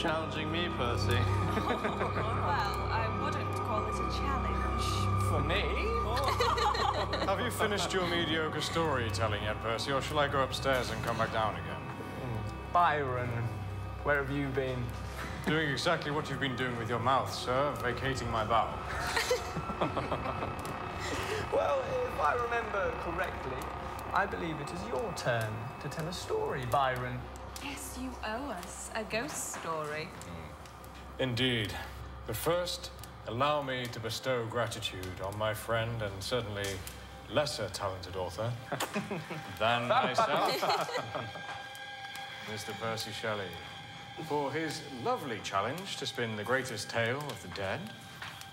challenging me, Percy. Well, I wouldn't call it a challenge. For me? Have you finished your mediocre storytelling yet, Percy, or shall I go upstairs and come back down again? Byron, where have you been? Doing exactly what you've been doing with your mouth, sir, vacating my bowels. Well, if I remember correctly, I believe it is your turn to tell a story, Byron. Yes, you owe us a ghost story. Indeed. But first, allow me to bestow gratitude on my friend and certainly lesser talented author than myself, Mr. Percy Shelley, for his lovely challenge to spin the greatest tale of the dead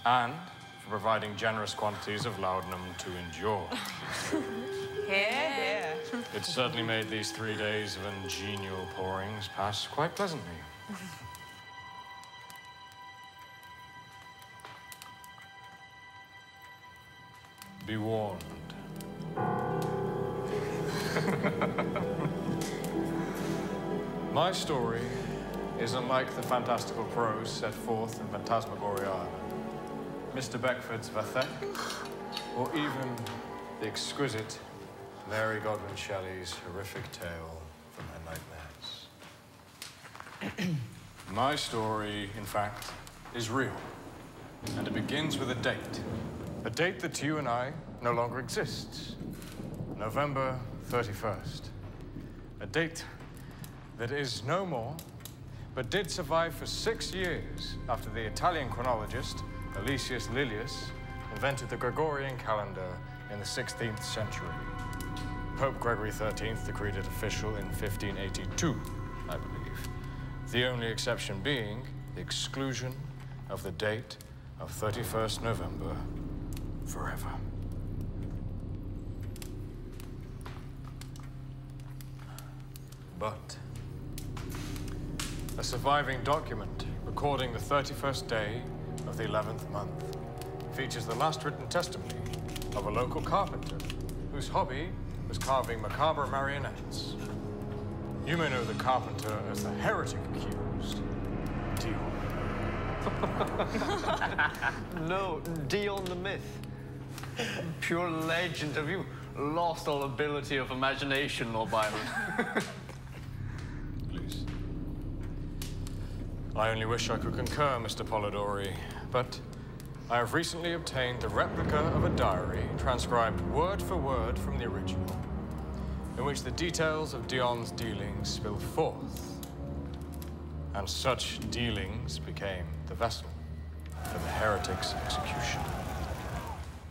and for providing generous quantities of laudanum to endure. Here. It certainly made these 3 days of ungenial pourings pass quite pleasantly. Be warned. My story is unlike the fantastical prose set forth in Phantasmagoria Island, Mr. Beckford's Vathek, or even the exquisite Mary Godwin Shelley's horrific tale from her nightmares. My story, in fact, is real, and it begins with a date. A date that to you and I no longer exists. November 31st. A date that is no more, but did survive for 6 years after the Italian chronologist Aloysius Lilius invented the Gregorian calendar in the 16th century. Pope Gregory XIII decreed it official in 1582, I believe. The only exception being the exclusion of the date of 31st November forever. But a surviving document recording the 31st day of the 11th month features the last written testimony of a local carpenter whose hobby was carving macabre marionettes. You may know the carpenter as the heretic accused, Dion. No, Dion the myth. Pure legend. Have you lost all ability of imagination, Lord Byron? Please. I only wish I could concur, Mr. Polidori, but I have recently obtained the replica of a diary transcribed word for word from the original, in which the details of Dion's dealings spill forth. And such dealings became the vessel for the heretic's execution.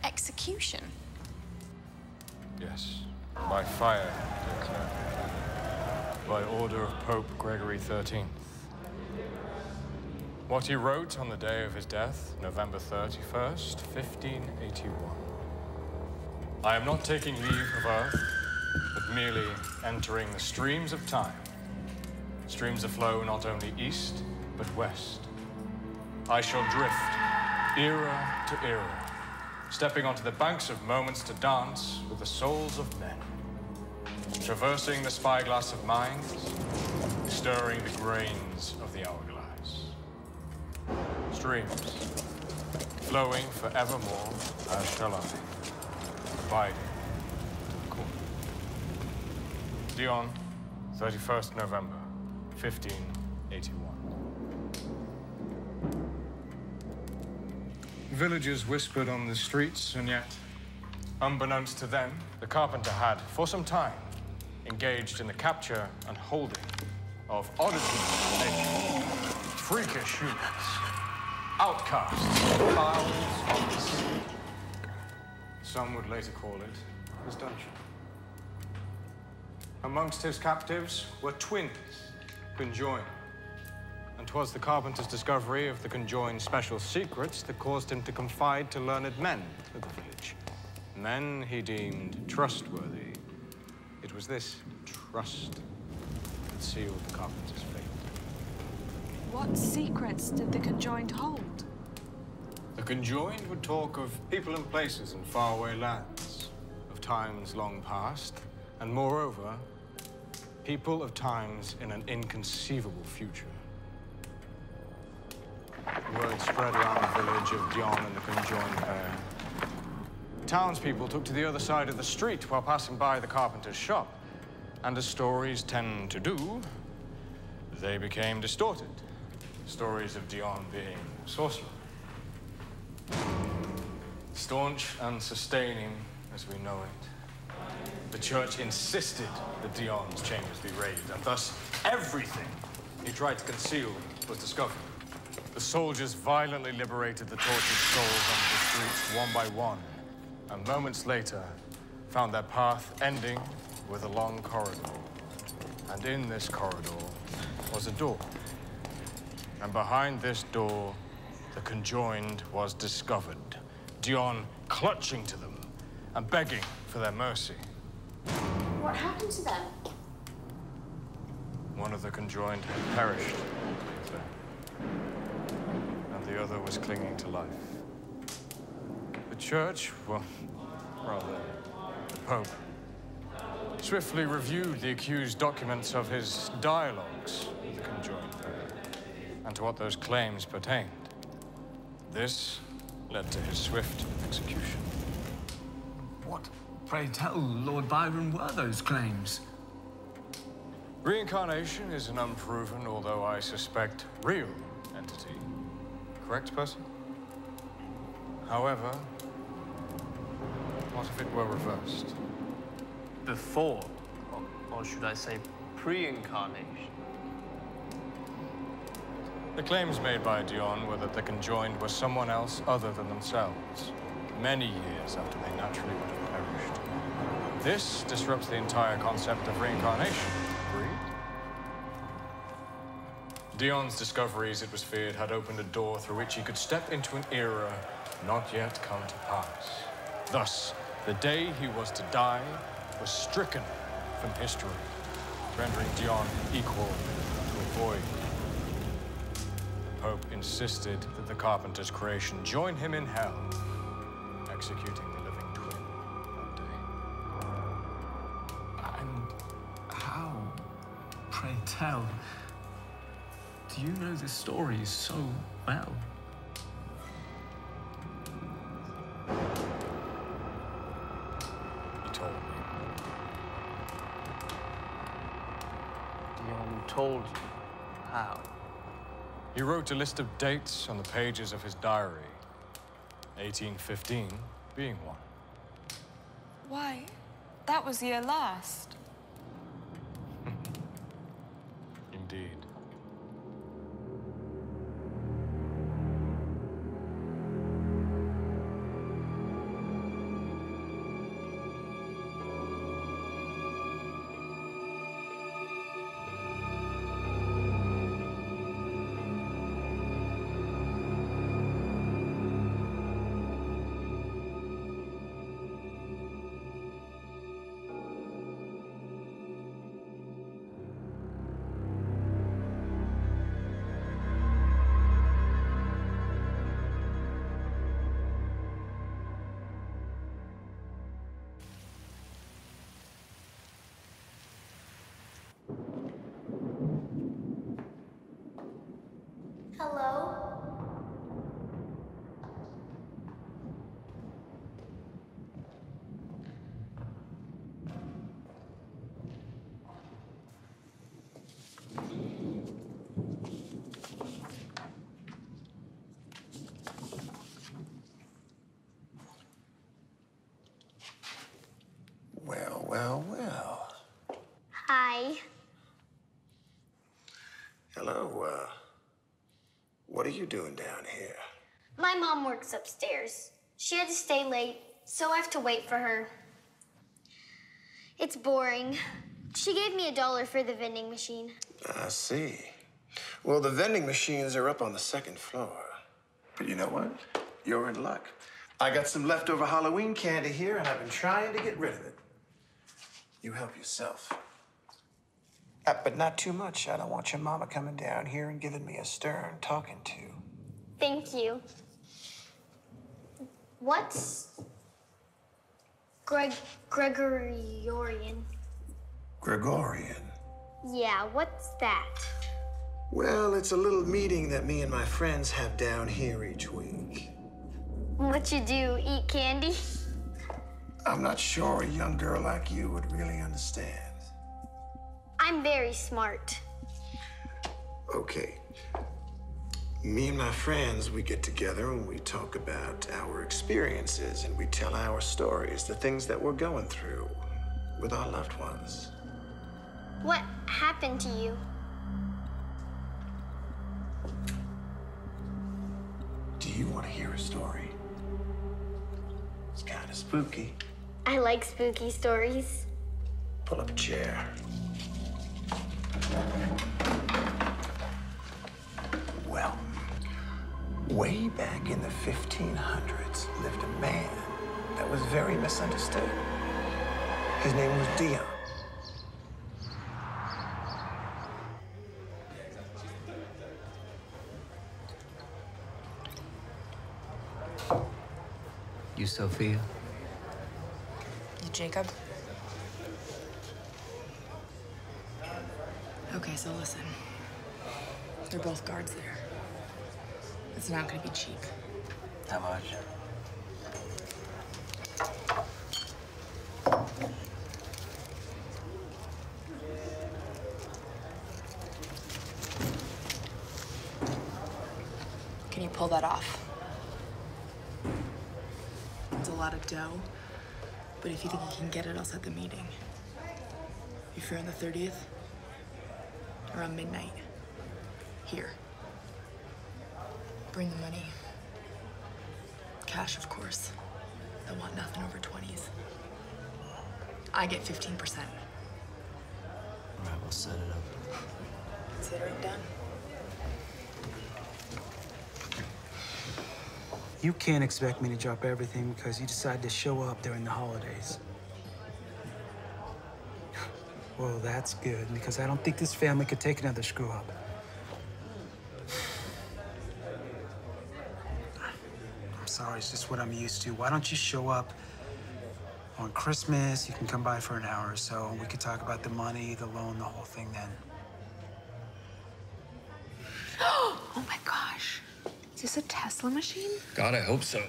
Execution? Yes, by fire, dear Claire. By order of Pope Gregory XIII. What he wrote on the day of his death, November 31st, 1581. I am not taking leave of Earth, but merely entering the streams of time. Streams that flow not only east, but west. I shall drift, era to era, stepping onto the banks of moments to dance with the souls of men. Traversing the spyglass of minds, stirring the grains of the hourglass. Streams, flowing forevermore, as shall I, abiding to the core. Dion, 31st November, 1581. Villagers whispered on the streets, and yet, unbeknownst to them, the carpenter had, for some time, engaged in the capture and holding of oddities of nature, freakish humans, outcasts, fowls of the sea. Some would later call it his dungeon. Amongst his captives were twins, conjoined. And 'twas the carpenter's discovery of the conjoined special secrets that caused him to confide to learned men of the village. Men he deemed trustworthy. It was this trust that sealed the carpenter's fate. What secrets did the conjoined hold? The conjoined would talk of people and places in faraway lands, of times long past, and moreover, people of times in an inconceivable future. Word spread around the village of Dion and the conjoined pair. Townspeople took to the other side of the street while passing by the carpenter's shop. And as stories tend to do, they became distorted. Stories of Dion being a sorcerer. Staunch and sustaining as we know it, the church insisted that Dion's chambers be raided, and thus everything he tried to conceal was discovered. The soldiers violently liberated the tortured souls on the streets one by one, and moments later found their path ending with a long corridor. And in this corridor was a door. And behind this door, the conjoined was discovered. Dion clutching to them and begging for their mercy. What happened to them? One of the conjoined had perished, and the other was clinging to life. The church, well, rather, the Pope, swiftly reviewed the accused documents of his dialogues with the conjoined pair, and to what those claims pertained. This led to his swift execution. What, pray tell, Lord Byron, were those claims? Reincarnation is an unproven, although I suspect real, entity. Correct, Percy? However, what if it were reversed? Before, or should I say pre-incarnation? The claims made by Dion were that the conjoined were someone else other than themselves, many years after they naturally would have perished. This disrupts the entire concept of reincarnation. Agreed? Dion's discoveries, it was feared, had opened a door through which he could step into an era not yet come to pass. Thus, the day he was to die was stricken from history, rendering Dion equal to a void. The Pope insisted that the carpenter's creation join him in hell, executing the living twin that day. And how, pray tell, do you know this story so well? He told me. Dion told you how? He wrote a list of dates on the pages of his diary, 1815 being one. Why, that was your last. Indeed. Hello? Well, well, well. Hi. Hello, what are you doing down here? My mom works upstairs. She had to stay late, so I have to wait for her. It's boring. She gave me $1 for the vending machine. I see. Well, the vending machines are up on the second floor. But you know what? You're in luck. I got some leftover Halloween candy here, and I've been trying to get rid of it. You help yourself. But not too much. I don't want your mama coming down here and giving me a stern talking to. Thank you. What's Gregorian? Gregorian. Yeah, what's that? Well, it's a little meeting that me and my friends have down here each week. What you do, eat candy? I'm not sure a young girl like you would really understand. I'm very smart. Okay. Me and my friends, we get together and we talk about our experiences and we tell our stories, the things that we're going through with our loved ones. What happened to you? Do you want to hear a story? It's kind of spooky. I like spooky stories. Pull up a chair. Well, way back in the 1500s lived a man that was very misunderstood. His name was Dion. You, Sophia? You, Jacob? Okay, so listen. They're both guards there. It's not gonna be cheap. How much? Can you pull that off? It's a lot of dough, but if you think you can get it, I'll set the meeting. You free on the 30th? Around midnight. Here. Bring the money. Cash, of course. They'll want nothing over 20s. I get 15%. All right, we'll set it up. Consider it done. You can't expect me to drop everything because you decided to show up during the holidays. Well, that's good, because I don't think this family could take another screw up. I'm sorry, it's just what I'm used to. Why don't you show up on Christmas? You can come by for an hour or so, and we could talk about the money, the loan, the whole thing then. Oh my gosh. Is this a Tesla machine? God, I hope so.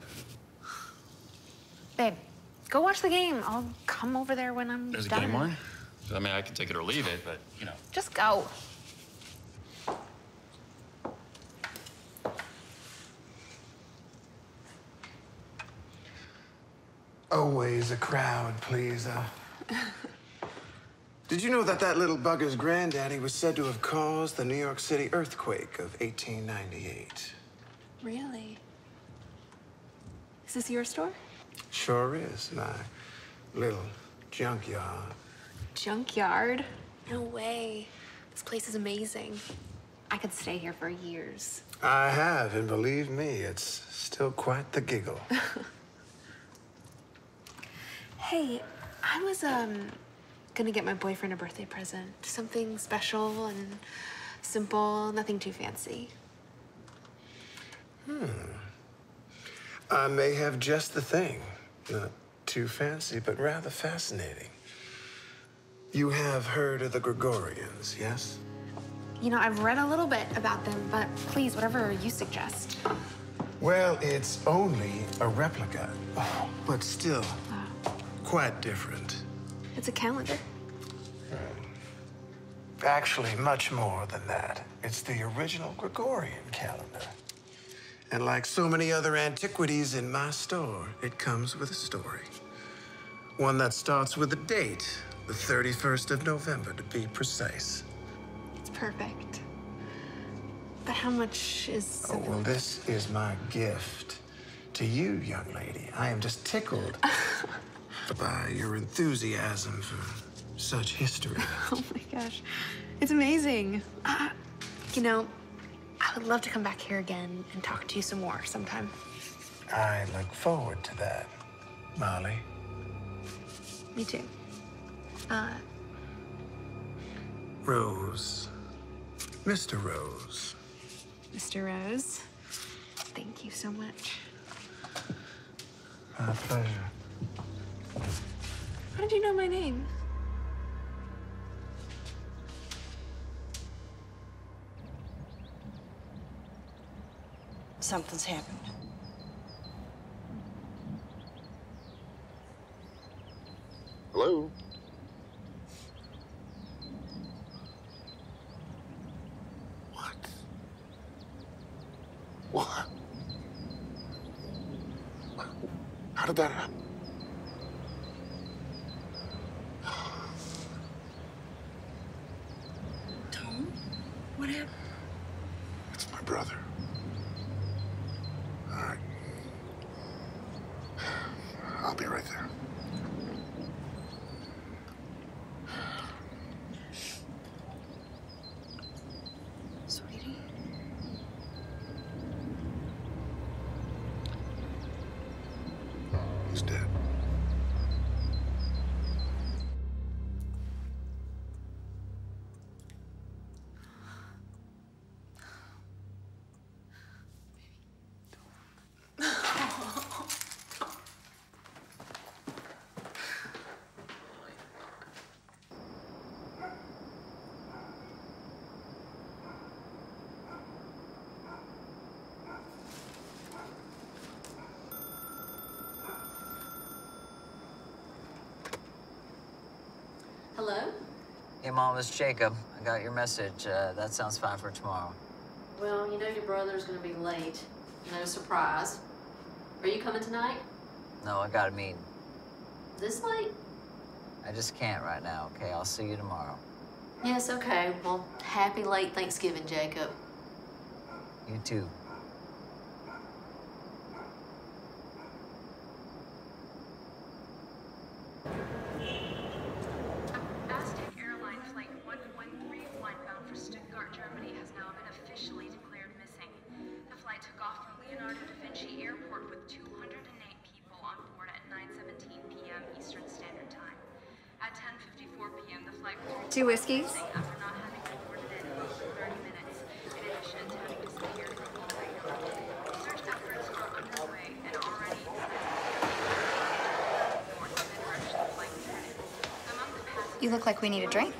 Babe, go watch the game. I'll come over there when I'm There's a done. game on? I mean, I can take it or leave it, but, you know. Just go. Always a crowd pleaser. Did you know that that little bugger's granddaddy was said to have caused the New York City earthquake of 1898? Really? Is this your store? Sure is, my little junkyard. Junkyard? No way. This place is amazing. I could stay here for years. I have, and believe me, it's still quite the giggle. Hey, I was, gonna get my boyfriend a birthday present. Something special and simple, nothing too fancy. I may have just the thing. Not too fancy, but rather fascinating. You have heard of the Gregorians, yes? You know, I've read a little bit about them, but please, whatever you suggest. Well, it's only a replica, but still quite different. It's a calendar. Actually, much more than that. It's the original Gregorian calendar. And like so many other antiquities in my store, it comes with a story. One that starts with a date, the 31st of November, to be precise. It's perfect. But how much is... Oh, well, this is my gift to you, young lady. I am just tickled by your enthusiasm for such history. Oh my gosh, it's amazing. You know, I would love to come back here again and talk to you some more sometime. I look forward to that, Molly. Me too. Rose. Mr. Rose. Mr. Rose, thank you so much. My pleasure. How did you know my name? Something's happened. Hello? What? What? How did that happen? Tom? What happened? It's my brother. All right. I'll be right there. Sweetie? He's dead. Hello? Hey, Mom, it's Jacob. I got your message. That sounds fine for tomorrow. Well, you know your brother's gonna be late. No surprise. Are you coming tonight? No, I got a meeting. This late? I just can't right now, okay? I'll see you tomorrow. Yes, okay. Well, happy late Thanksgiving, Jacob. You too. Aztec Airline Flight 1131 bound for Stuttgart, Germany has now been officially declared missing. The flight took off from Leonardo da Vinci Airport with 208 people on board at 9:17 p.m. Eastern Standard Time. At 10:54 p.m., the flight was 2 whiskeys. after not having reported in about 30 minutes, in addition to having disappeared from the radar. Search efforts are underway and already north in the direction the flight was headed. Among the passengers, You look like we need a drink.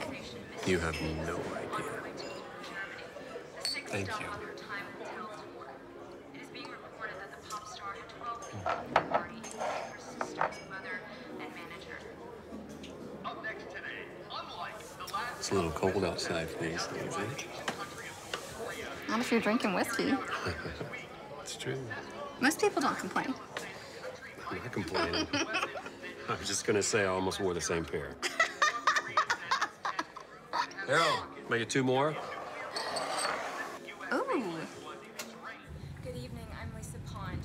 You have no idea. Thank you. It is being reported that the pop star had 12 people at the party, including her sisters, mother, and manager. Up next today, unlike the last It's a little cold outside for these things, eh? Not if you're drinking whiskey. It's true. Most people don't complain. I'm not complaining. I was just gonna say I almost wore the same pair. Harold, make it 2 more. Ooh. Good evening, I'm Lisa Pond.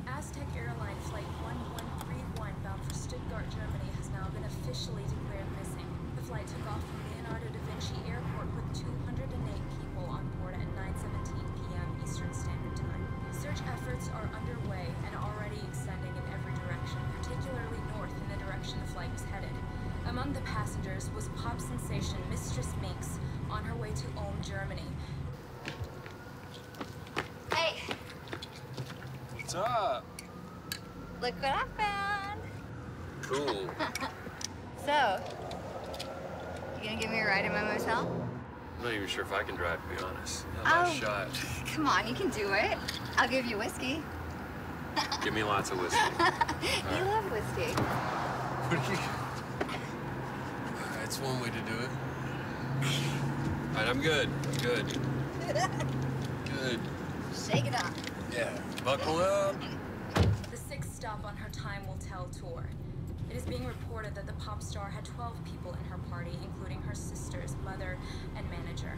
Aztec Airline Flight 1131 bound for Stuttgart, Germany has now been officially declared missing. The flight took off from Leonardo da Vinci Airport with 208 people on board at 9:17 p.m. Eastern Standard Time. Search efforts are underway and already extending in every direction, particularly north in the direction the flight was headed. Among the passengers was pop sensation Mistress Minx on her way to Ulm, Germany. Hey, What's up? look what I found. Cool. So, you gonna give me a ride in my motel? I'm not even sure if I can drive, to be honest. Oh. Shot. Come on, you can do it. I'll give you whiskey. Give me lots of whiskey. You love whiskey. What are you? That's one way to do it. All right, I'm good. Good. Good. Shake it off. Yeah. Buckle up. The 6th stop on her Time Will Tell tour. It is being reported that the pop star had 12 people in her party, including her sisters, mother, and manager.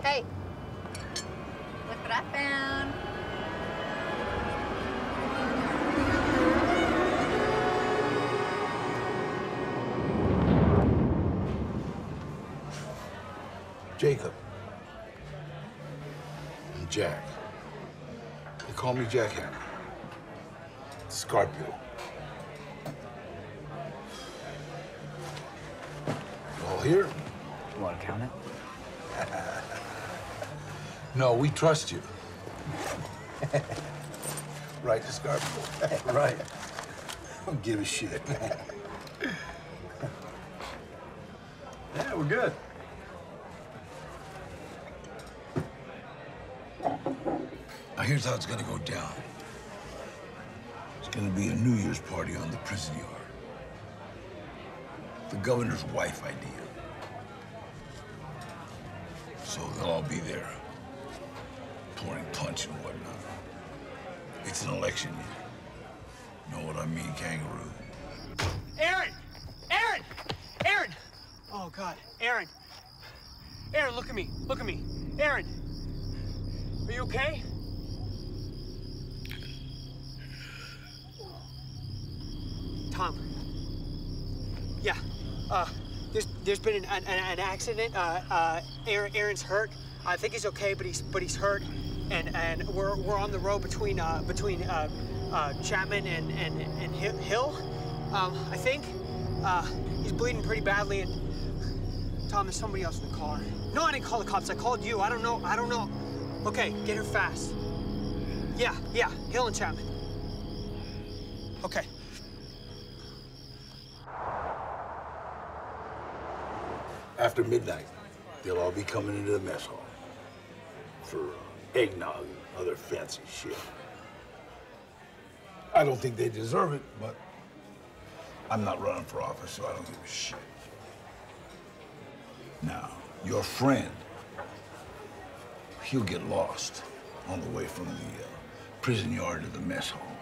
Hey, look what I found. Jacob. I'm Jack. They call me Jackhammer. Scorpio. You all here? You want to count it? No, we trust you. Right, Scorpio? Right. Don't give a shit. Yeah, we're good. Now, here's how it's gonna go down. It's gonna be a New Year's party on the prison yard. The governor's wife idea. So they'll all be there, pouring punch and whatnot. It's an election year. Know what I mean, kangaroo? Aaron! Aaron! Aaron! Oh, God. Aaron! Aaron, look at me. Look at me. Aaron! Are you okay? Tom. Yeah. There's been an accident. Aaron's hurt. I think he's okay, but he's hurt. And we're on the road between Chapman and Hill. I think. He's bleeding pretty badly, and Tom, there's somebody else in the car. No, I didn't call the cops. I called you. I don't know. Okay, get here fast. Yeah, Hill and Chapman. Okay. After midnight, they'll all be coming into the mess hall for eggnog and other fancy shit. I don't think they deserve it, but I'm not running for office, so I don't give a shit. Now, your friend, he'll get lost on the way from the prison yard to the mess hall.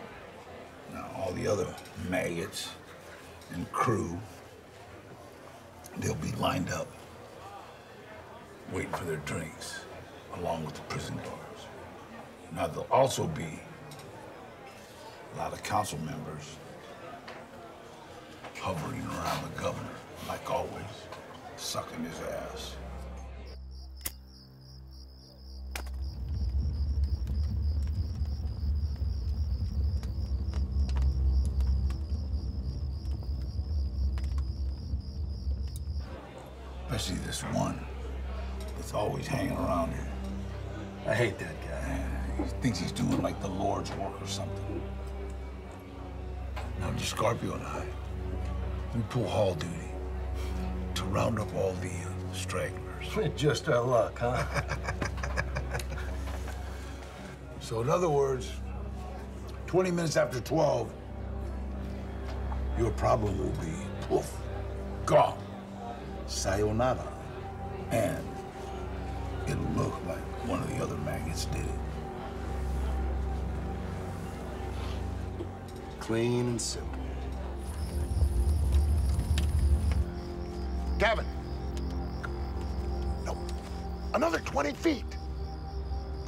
Now, all the other maggots and crew, they'll be lined up, waiting for their drinks, along with the prison guards. Now, there'll also be a lot of council members hovering around the governor, like always, sucking his ass. Especially this one that's always hanging around here. I hate that guy. He thinks he's doing like the Lord's work or something. Now, just Scorpio and I, we pull hall duty to round up all the stragglers. Just our luck, huh? So in other words, 20 minutes after 12, your problem will be poof, gone. Sayonara. And it'll look like one of the other maggots did it. Clean and simple. Gavin. No. Another 20 feet.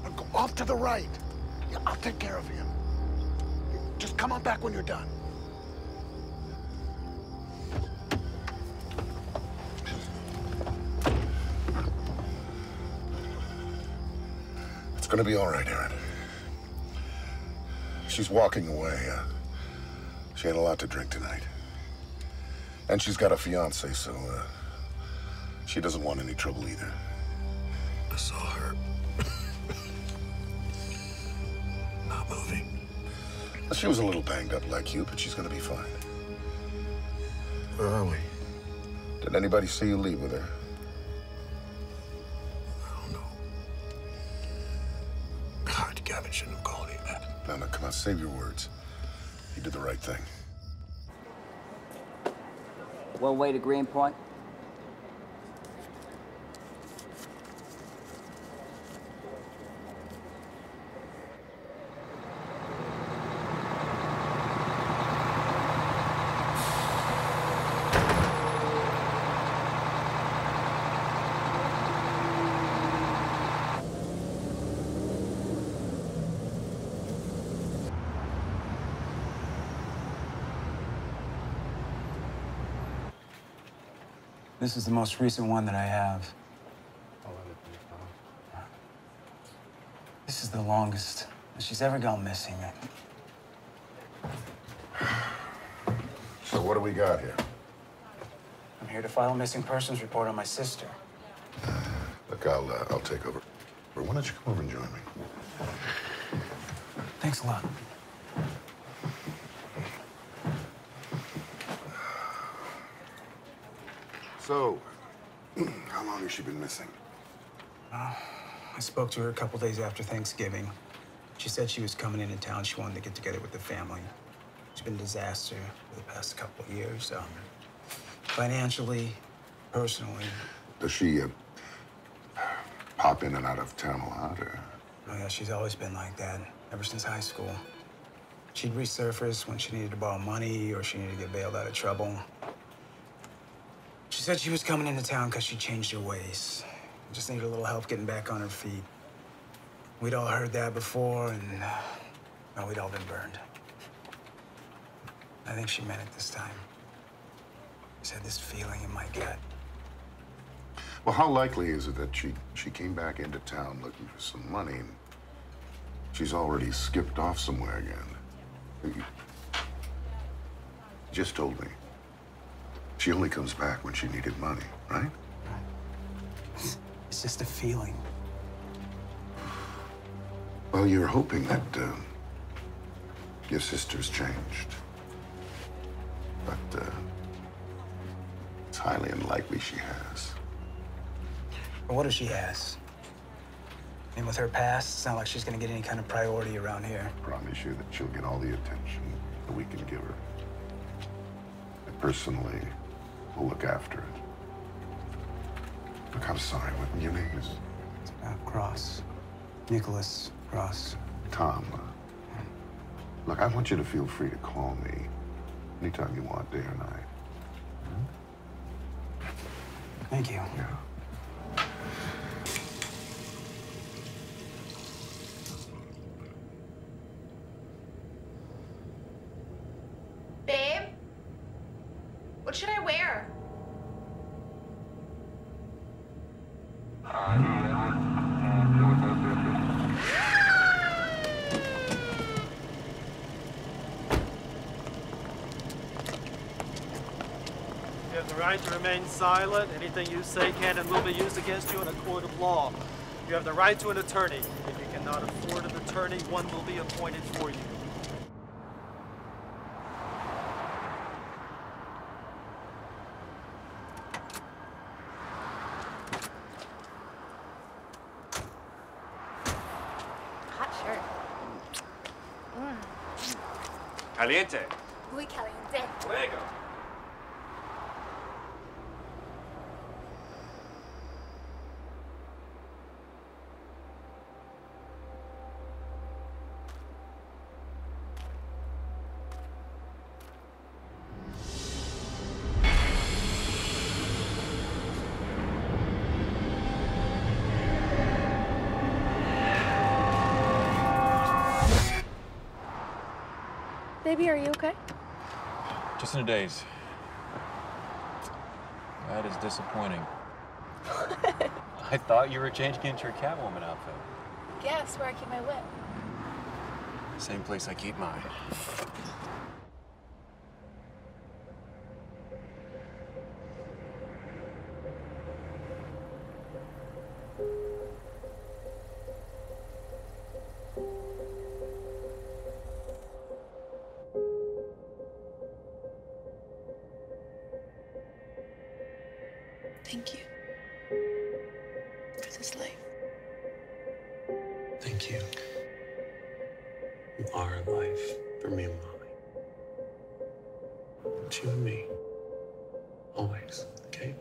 Now go off to the right. Yeah, I'll take care of him. Just come on back when you're done. It's gonna be all right, Aaron. She's walking away. She had a lot to drink tonight. And she's got a fiance, so she doesn't want any trouble either. I saw her. Not moving. She was a little banged up like you, but she's gonna be fine. Where are we? Did anybody see you leave with her? God, Gavin shouldn't have called you that. No, come on, save your words. You did the right thing. One way to Greenpoint. This is the most recent one that I have. This is the longest that she's ever gone missing. So what do we got here? I'm here to file a missing persons report on my sister. Look, I'll take over. Or why don't you come over and join me? Thanks a lot. So, how long has she been missing? I spoke to her a couple days after Thanksgiving. She said she was coming into town. She wanted to get together with the family. It's been a disaster for the past couple of years. Financially, personally. Does she pop in and out of town a lot, or? Oh, yeah, she's always been like that, ever since high school. She'd resurface when she needed to borrow money or she needed to get bailed out of trouble. She said she was coming into town because she changed her ways. Just needed a little help getting back on her feet. We'd all heard that before, and well, we'd all been burned. I think she meant it this time. Just had this feeling in my gut. Well, how likely is it that she came back into town looking for some money and she's already skipped off somewhere again? You just told me. She only comes back when she needed money, right? It's just a feeling. Well, you're hoping that your sister's changed. But it's highly unlikely she has. But what if she has? I mean, with her past, it's not like she's gonna get any kind of priority around here. I promise you that she'll get all the attention that we can give her. I personally will look after it. Look, I'm sorry, what your name is? It's Cross. Nicholas Cross. Tom. Look, I want you to feel free to call me anytime you want, day or night. Thank you. Yeah. Babe? What should I wear? You have the right to remain silent. Anything you say can and will be used against you in a court of law. You have the right to an attorney. If you cannot afford an attorney, one will be appointed for you. Hot shirt. Caliente. Muy caliente. Fuego. Baby, are you okay? Just in a daze. That is disappointing. I thought you were changing into your Catwoman outfit. Guess where I keep my whip. Same place I keep mine. Thank you for this life. Thank you. You are life for me and Molly. It's you and me. Always, okay?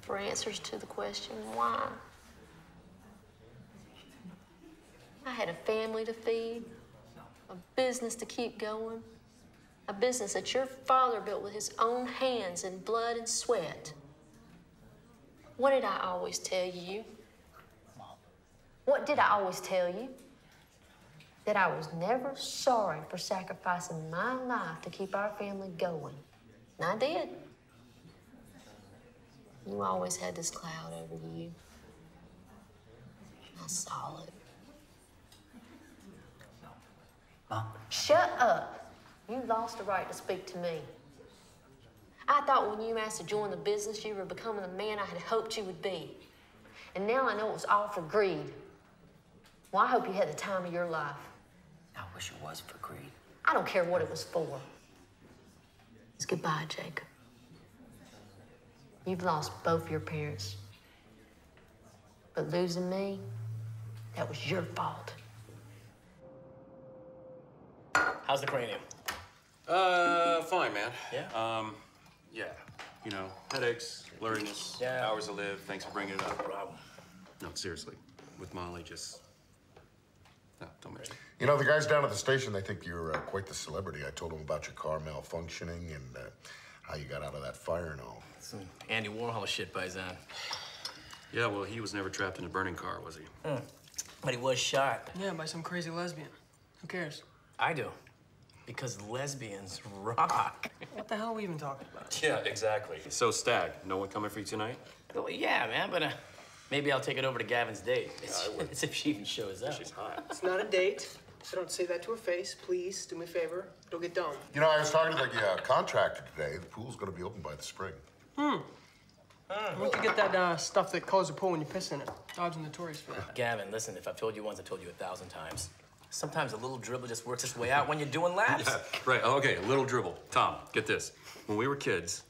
For answers to the question, why? I had a family to feed, a business to keep going, a business that your father built with his own hands and blood and sweat. What did I always tell you? What did I always tell you? That I was never sorry for sacrificing my life to keep our family going. And I did. You always had this cloud over you. I saw it. Mom? Shut up. You lost the right to speak to me. I thought when you asked to join the business, you were becoming the man I had hoped you would be. And now I know it was all for greed. Well, I hope you had the time of your life. I wish it was for greed. I don't care what it was for. It's goodbye, Jacob. You've lost both your parents. But losing me, that was your fault. How's the cranium? Fine, man. Yeah? Yeah. You know, headaches, blurriness, hours to live. Thanks for bringing it up. No problem. No, seriously. With Molly, just... No, don't mention it. You know, the guys down at the station, they think you're quite the celebrity. I told them about your car malfunctioning and how you got out of that fire and all. Some Andy Warhol shit, Paisan. Yeah, well, he was never trapped in a burning car, was he? But he was shot. Yeah, by some crazy lesbian. Who cares? I do. Because lesbians rock. What the hell are we even talking about? Yeah, exactly. So, Stag, no one coming for you tonight? Well, yeah, man, but maybe I'll take it over to Gavin's date. It's if she even shows up. She's hot. It's not a date, so don't say that to her face. Please, do me a favor. Don't get dumb. You know, I was talking to the contractor today. The pool's going to be open by the spring. Where'd you get that stuff that colors the pool when you piss in it? Dogs are notorious for that. Gavin, listen, if I've told you once, I've told you 1,000 times. Sometimes a little dribble just works its way out when you're doing laps. Yeah, right. Okay, a little dribble. Tom, get this. When we were kids,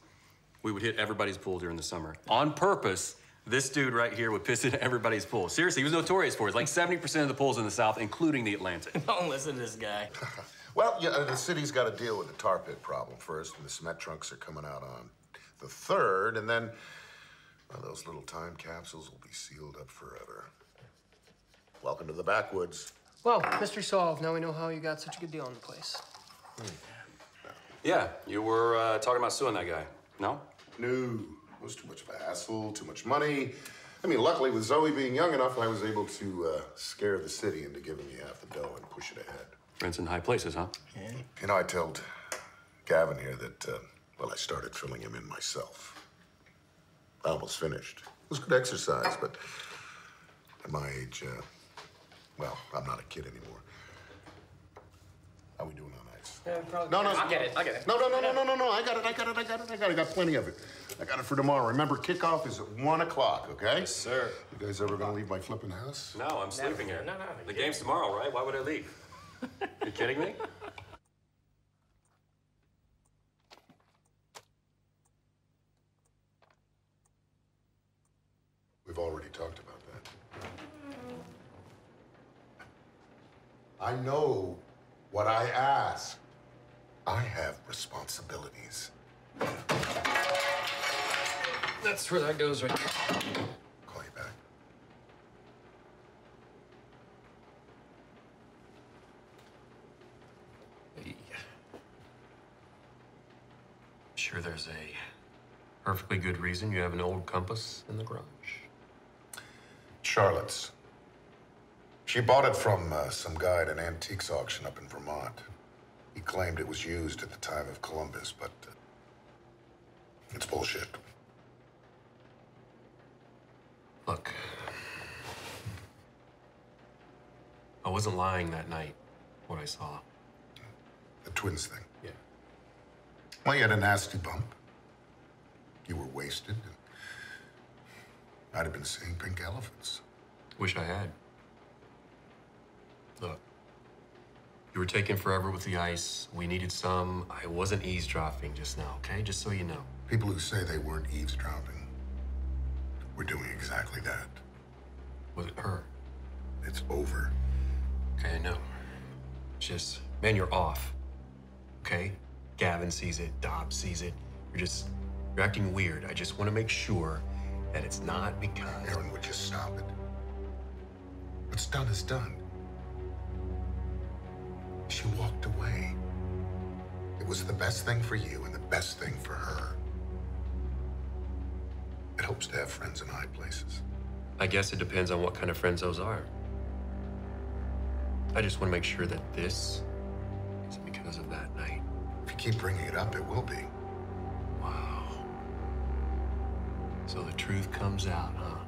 we would hit everybody's pool during the summer. On purpose, this dude right here would piss into everybody's pool. Seriously, he was notorious for it. Like 70% of the pools in the South, including the Atlantic. Don't listen to this guy. Well, yeah, the city's got to deal with the tar pit problem first, and the cement trunks are coming out on the 3rd, and then well, those little time capsules will be sealed up forever. Welcome to the backwoods. Well, mystery solved. Now we know how you got such a good deal on the place. Yeah, you were talking about suing that guy, no? No, it was too much of a hassle, too much money. I mean, luckily, with Zoe being young enough, I was able to scare the city into giving me half the dough and push it ahead. Rents in high places, huh? Yeah. You know, I told Gavin here that, well, I started filling him in myself. I almost finished. It was good exercise, but at my age, well, I'm not a kid anymore. How we doing on ice? Yeah, probably. No, I get it. No, I got it. I got plenty of it. I got it for tomorrow. Remember, kickoff is at 1 o'clock, okay? Yes, sir. You guys ever gonna leave my flipping house? No, I'm sleeping here. No. The game's tomorrow, right? Why would I leave? You kidding me? We've already talked about that. I know what I ask. I have responsibilities. That's where that goes right there. Call you back. Sure there's a perfectly good reason you have an old compass in the garage? Charlotte's. She bought it from some guy at an antiques auction up in Vermont. He claimed it was used at the time of Columbus, but it's bullshit. Look, I wasn't lying that night, what I saw. The twins thing. Yeah. Well, you had a nasty bump. You were wasted. And I'd have been seeing pink elephants. Wish I had. Look, you were taking forever with the ice. We needed some. I wasn't eavesdropping just now, okay? Just so you know. People who say they weren't eavesdropping were doing exactly that. Was it her? It's over. Okay, I know. Just, man, you're off. Okay? Gavin sees it, Dobbs sees it. You're acting weird. I just want to make sure that it's not because... Aaron, would you stop it? What's done is done. It was the best thing for you and the best thing for her. It helps to have friends in high places. I guess it depends on what kind of friends those are. I just want to make sure that this is because of that night. If you keep bringing it up, it will be. Wow. So the truth comes out, huh?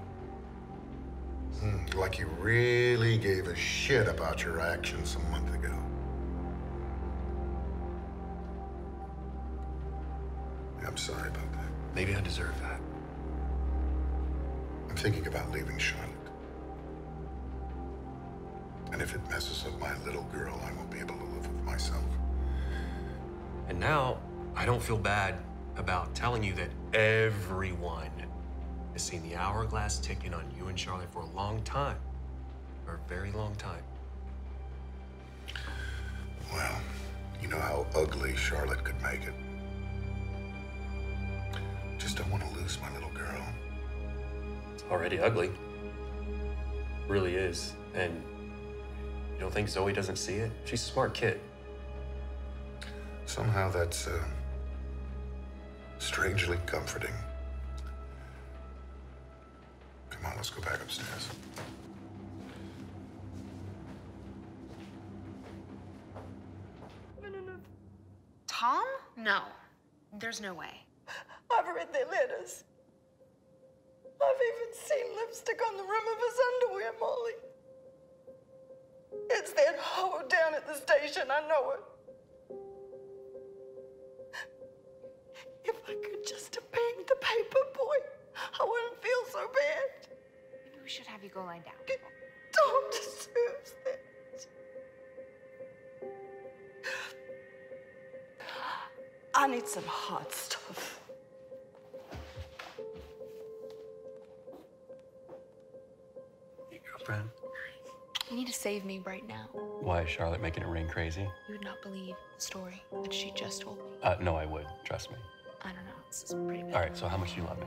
Like you really gave a shit about your actions a month ago. I'm sorry about that. Maybe I deserve that. I'm thinking about leaving Charlotte. And if it messes up my little girl, I won't be able to live with myself. And now, I don't feel bad about telling you that everyone has seen the hourglass ticking on you and Charlotte for a long time. For a very long time. Well, you know how ugly Charlotte could make it. Just don't want to lose my little girl. It's already ugly. Really is. And you don't think Zoe doesn't see it? She's a smart kid. Somehow that's strangely comforting. Come on, let's go back upstairs. Tom? No. There's no way. I've read their letters. I've even seen lipstick on the rim of his underwear, Molly. It's that hoe down at the station, I know it. If I could just have banged the paper boy, I wouldn't feel so bad. Maybe we should have you go lie down. Tom deserves that. I need some hot stuff. Hey, girlfriend. You need to save me right now. Why is Charlotte making it rain crazy? You would not believe the story that she just told me. No, I would. Trust me. I don't know. This is pretty bad. All right, so how much do you love me?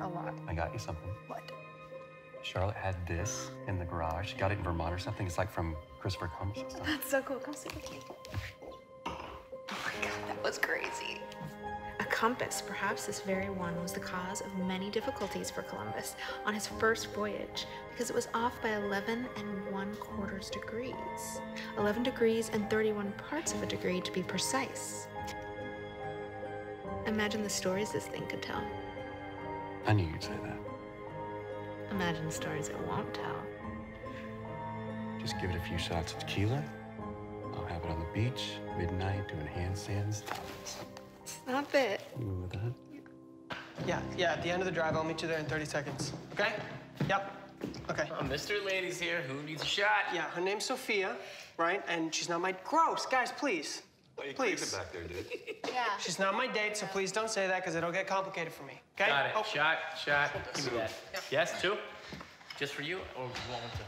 A lot. I got you something. What? Charlotte had this in the garage. She got it in Vermont or something. It's like from Christopher Columbus and stuff. That's so cool. Come sit with me. Oh my God, that was crazy. A compass, perhaps this very one, was the cause of many difficulties for Columbus on his first voyage because it was off by 11 1/4 degrees. 11 degrees and 31 parts of a degree to be precise. Imagine the stories this thing could tell. I knew you'd say that. Imagine the stories it won't tell. Just give it a few shots of tequila. I'll have it on the beach, midnight, doing handstands. Stop it. You remember that? Yeah, at the end of the drive, I'll meet you there in 30 seconds. Okay? Yep. Okay. Mr. Lady's here. Who needs a shot? Yeah, her name's Sophia, right? And she's not my... Gross, guys, please. Why are you Please. creeping back there, dude? Yeah. She's not my date, so please don't say that, because it'll get complicated for me, okay? Got it. Oh. Shot. Give me that. Yes, two? Just for you, or do you want one to?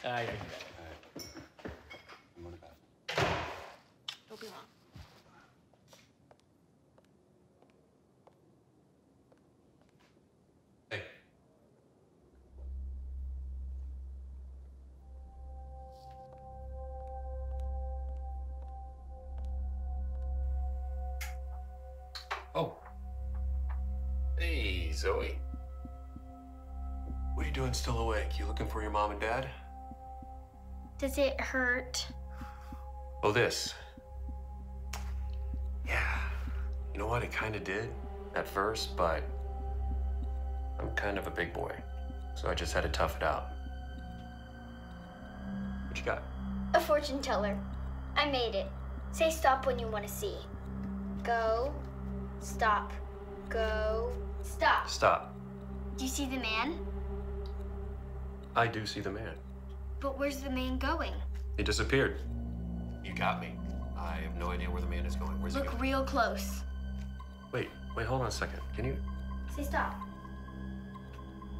Yeah, give me that. It'll be long. Hey. Oh. Hey, Zoe. What are you doing still awake? You looking for your mom and dad? Does it hurt? Oh, this. Yeah. You know what? It kind of did at first, but I'm kind of a big boy, so I just had to tough it out. What you got? A fortune teller. I made it. Say stop when you want to see. Go, stop. Go, stop. Stop. Do you see the man? I do see the man. But where's the man going? He disappeared. You got me. I have no idea where the man is going. Where's he Look going? real close. Wait, hold on a second. Can you Say stop.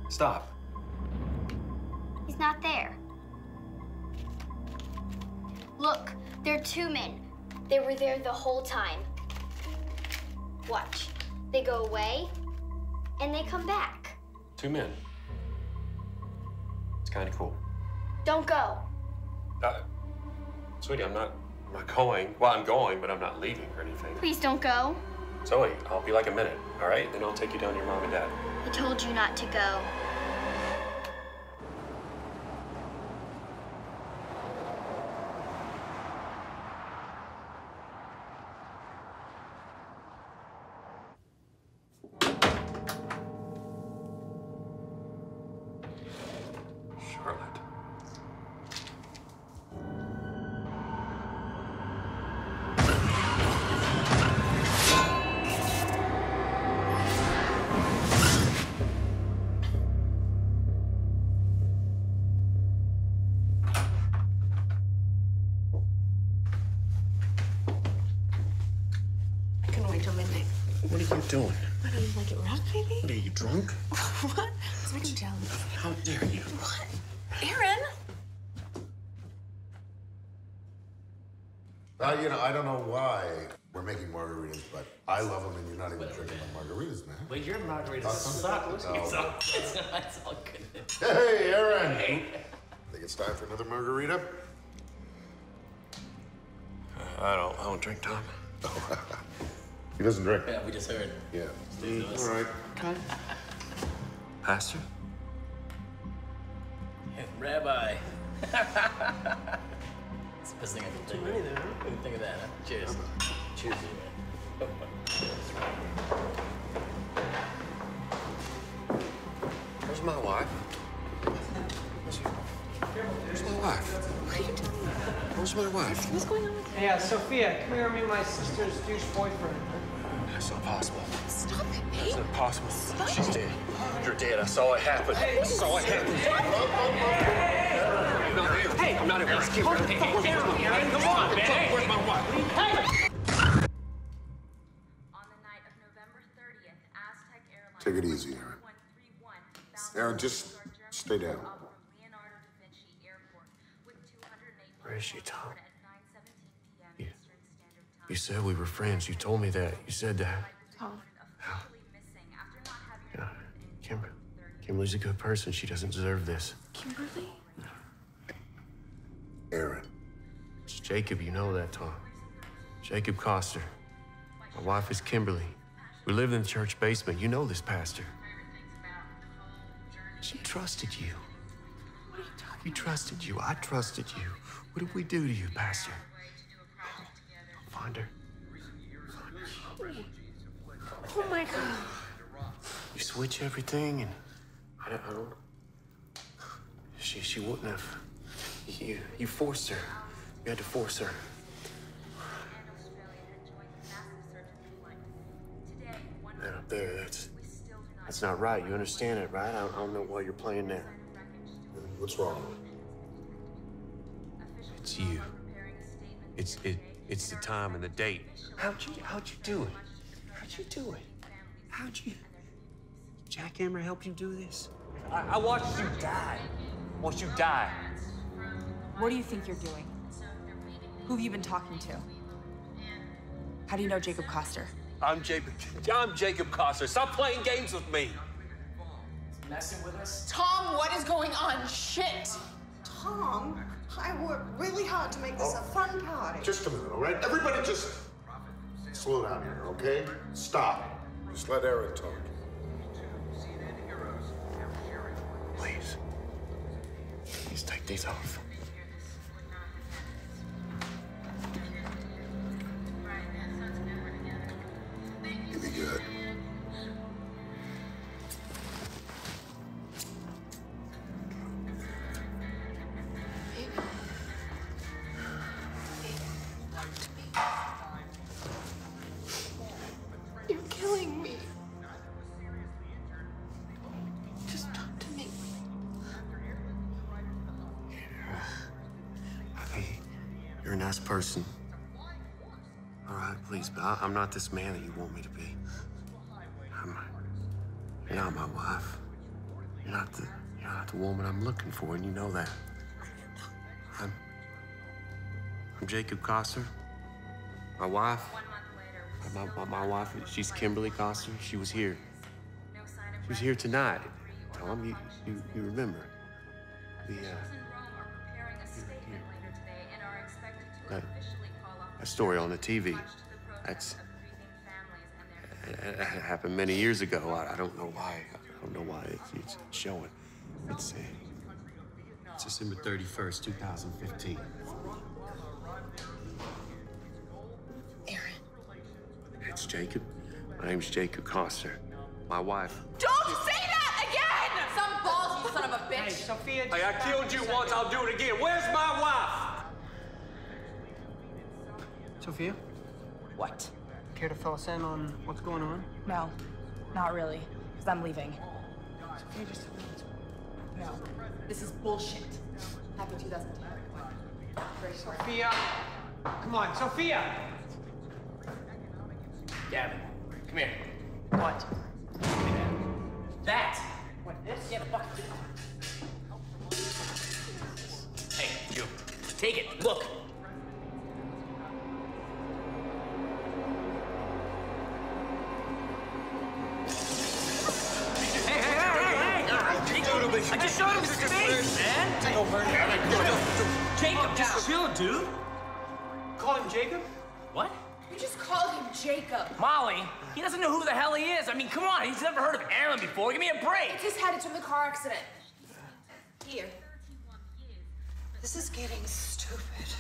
stop? He's not there. Look, there are two men. They were there the whole time. Watch. They go away, and they come back. Two men. It's kind of cool. Don't go. Sweetie, I'm not I'm not going. Well, I'm going, but I'm not leaving or anything. Please don't go. Zoe, I'll be like a minute, all right? Then I'll take you down to your mom and dad. I told you not to go. Charlotte. I couldn't wait till midnight. What are you doing? What, are you like it rock, baby? What, are you drunk? What? Let's make him jealous. How dare you? What? Aaron? You know, I don't know why we're making margaritas, but I love them, and you're not even drinking my margaritas, man. Well, your margaritas suck. It's all good. Hey, Aaron. Hey. Think it's time for another margarita? I don't drink, Tom. He doesn't drink. Yeah, we just heard. Yeah. All right. Pastor? Rabbi. It's the best thing I can think of. Couldn't think of that, huh? Cheers. Cheers, man. Where's my wife? Where's my wife? What are you doing? Where's my wife? What's going on with Hey, Sophia, come here and meet my sister's douche boyfriend. That's not possible. Stop it, babe. That's not possible. Stop. She's dead. You're dead. I saw it happen. I saw it happen. I'm not here. Hey, I'm not here. Aaron, come on, man. Where's my wife? Take it easy, Aaron. Aaron, just stay down. Where is she, Tom? You said we were friends. You told me that. You said that. Tom. Yeah, Kimberly's a good person. She doesn't deserve this. Kimberly? Aaron. It's Jacob. You know that, Tom. Jacob Coster. My wife is Kimberly. We lived in the church basement. You know this, Pastor. She trusted you. What are you talking We trusted you. I trusted you. What did we do to you, Pastor? I'll find her. Oh my God. You switch everything, and I don't. She wouldn't have. You forced her. You had to force her. That up there, that's not right. You understand it, right? I don't know why you're playing there. What's wrong? It's you. It's the time and the date. How'd you do it? How'd you do it? How'd you? Jackhammer help you do this? I watched you die. Watched you die. What do you think you're doing? Who have you been talking to? How do you know Jacob Coster? I'm Jacob Coster. Stop playing games with me. Messing with us? Tom, what is going on? Shit! Tom, I worked really hard to make this a fun party. Just a minute, all right? Everybody just slow down here, okay? Stop. Just let Aaron talk. Please. Please take these off. You'll be good. You're killing me. Just talk to me. You're a nice person. All right, please, but I'm not this man that you want me to be. You're not my wife. You're not the woman I'm looking for, and you know that. I'm Jacob Coster. My wife. My wife, she's Kimberly Coster. She was here. She was here tonight. Tom, you remember? That story on the TV. It happened many years ago. I don't know why. I don't know why it's showing. It's December 31st, 2015. Aaron. It's Jacob. My name's Jacob Coster. My wife. Don't say that again! Some balls, you son of a bitch! Hey, Sophia. Hey, I killed you once. I'll do it again. Where's my wife? Sophia? What? Care to fill us in on what's going on? No, not really, because I'm leaving. Sophia, just No, this is bullshit. Happy 2010. Sophia! Come on, Sophia! Gavin, come here. What? That! What, this? Yeah, the bucket. Hey, you. Take it. Look. I just showed him his face, man. Jacob, just chill, dude. Call him Jacob? What? You just called him Jacob. Molly, he doesn't know who the hell he is. I mean, come on, he's never heard of Aaron before. Give me a break. It's his head. It's from the car accident. Here. This is getting stupid.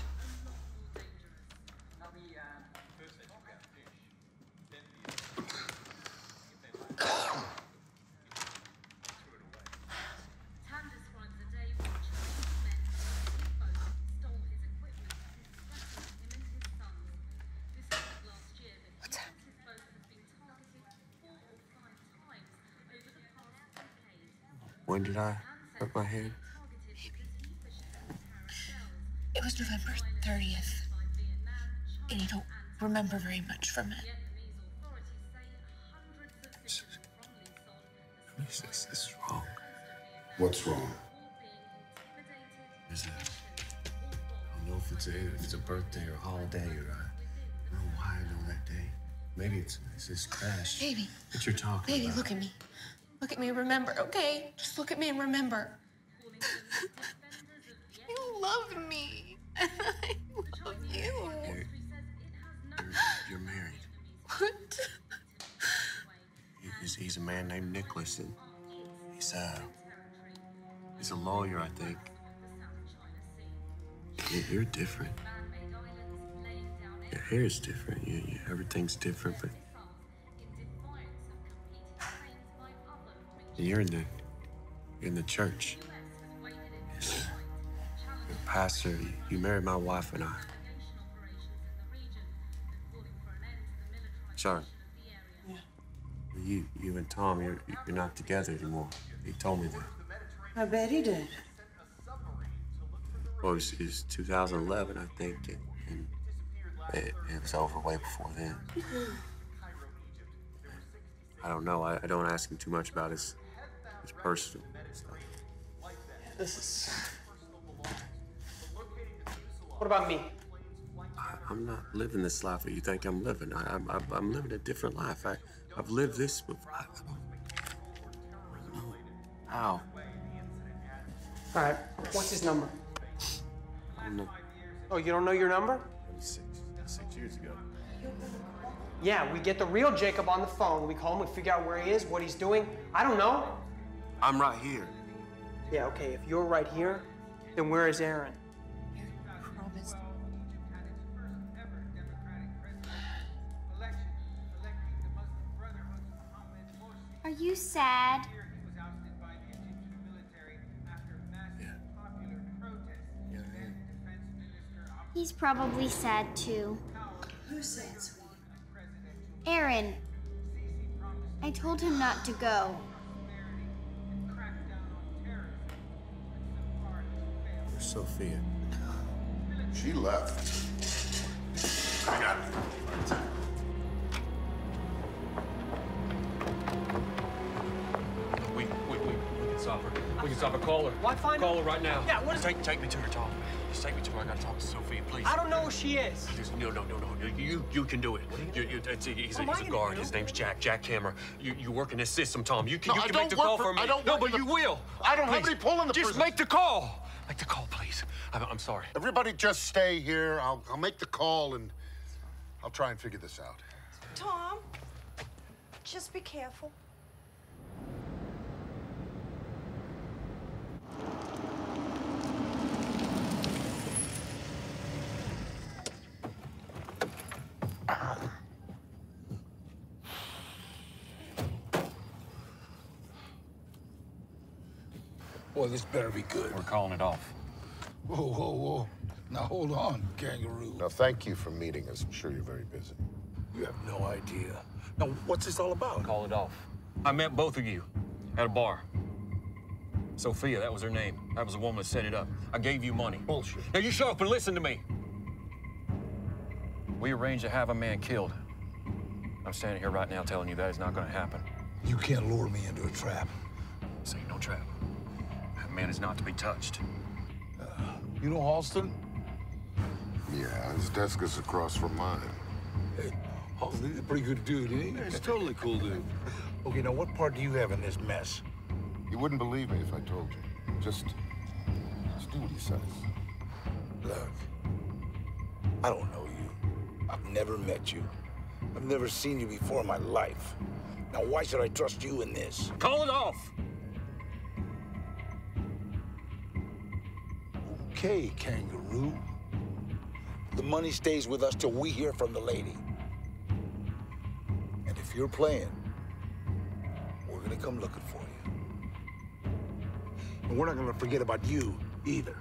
When did I hurt my head? It was November 30th. And you don't remember very much from it. This is wrong. What's wrong? I don't know if it's a birthday or a holiday or I don't know why I know that day. Maybe it's this crash. Baby. That you're talking Baby, about. look at me. Look at me, remember, okay? Just look at me and remember. You love me. And I love you. You're married. What? He's a man named Nicholas, and he's a lawyer, I think. You're different. Your hair is different. Everything's different, but you're in the church. Yes. You're a pastor. You married my wife and I. Sorry. Yeah. You and Tom, you're not together anymore. He told me that. I bet he did. Well, it was 2011, I think, and it was over way before then. I don't know. I don't ask him too much about his personal stuff. This is... What about me? I'm not living this life that you think I'm living. I'm living a different life. I've lived this before. I don't know how. All right, what's his number? I don't know. Oh, you don't know your number? 6 years ago. Yeah, we get the real Jacob on the phone. We call him, we figure out where he is, what he's doing. I don't know. I'm right here. Yeah, okay, if you're right here, then where is Aaron? Promise. Are you sad? He's probably sad too. Who's sad, sweetie? Aaron. I told him not to go. Where's Sophia? She left. I got it. We can stop her. We can stop her. Call her. Why find Call her right now. Yeah, what is... Take me to her, Tom. Just take me to her. I gotta talk to Sophia, please. I don't know who she is. No. You can do it. He's a guard. His name's Jack Hammer. You work in this system, Tom. You can make the call for me. I don't No, work but in you will. I don't have any pull in the Just prison. make the call. Make the call, please. I'm sorry. Everybody just stay here. I'll make the call and I'll try and figure this out. Tom, just be careful. Boy, this better be good. We're calling it off. Whoa, whoa, whoa. Now, hold on, kangaroo. Now, thank you for meeting us. I'm sure you're very busy. You have no idea. Now, what's this all about? Call it off. I met both of you at a bar. Sophia, that was her name. That was the woman that set it up. I gave you money. Bullshit. Now, you shut up and listen to me. We arranged to have a man killed. I'm standing here right now telling you that is not going to happen. You can't lure me into a trap. This ain't no trap. That man is not to be touched. You know Halston? Yeah, his desk is across from mine. Hey, Halston, he's a pretty good dude, isn't he? He's a totally cool dude. Okay, now what part do you have in this mess? You wouldn't believe me if I told you. Just do what he says. Look, I don't know you. I've never met you. I've never seen you before in my life. Now, why should I trust you in this? Call it off! Okay, kangaroo. The money stays with us till we hear from the lady. And if you're playing, we're gonna come looking for you. And we're not gonna forget about you either.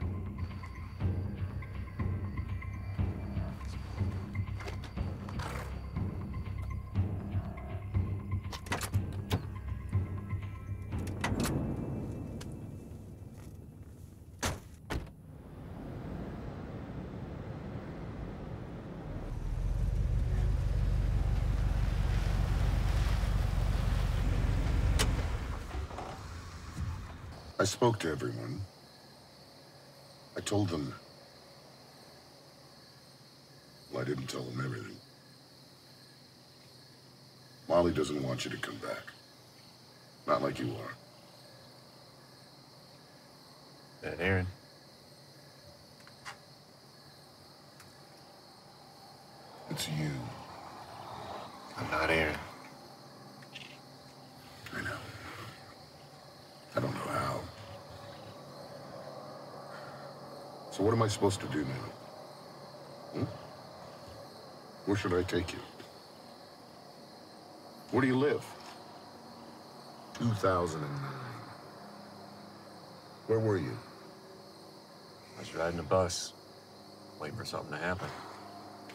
I spoke to everyone. I told them. Well, I didn't tell them everything. Molly doesn't want you to come back. Not like you are. That Aaron? It's you. I'm not Aaron. I know. I don't know how. So what am I supposed to do now? Where should I take you? Where do you live? 2009. Where were you? I was riding a bus, waiting for something to happen.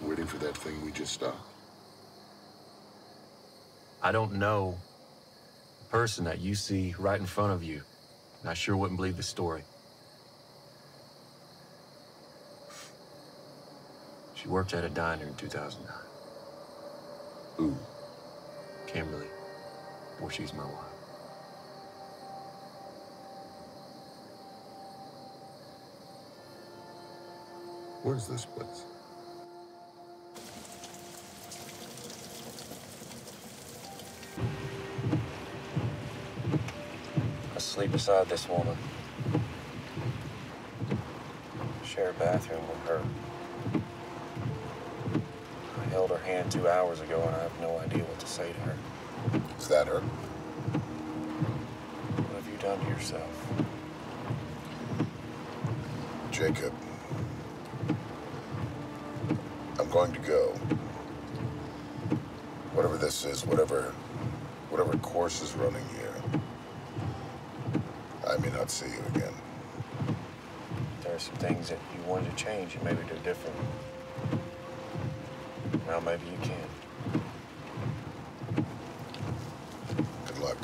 Waiting for that thing we just stopped. I don't know the person that you see right in front of you, and I sure wouldn't believe the story. She worked at a diner in 2009. Who? Kimberly. Well, she's my wife. Where's this place? I sleep beside this woman. Share a bathroom with her. I held her hand 2 hours ago, and I have no idea what to say to her. Is that her? What have you done to yourself? Jacob. I'm going to go. Whatever this is, whatever course is running here, I may not see you again. There are some things that you wanted to change and maybe do different. Now maybe you can. Good luck.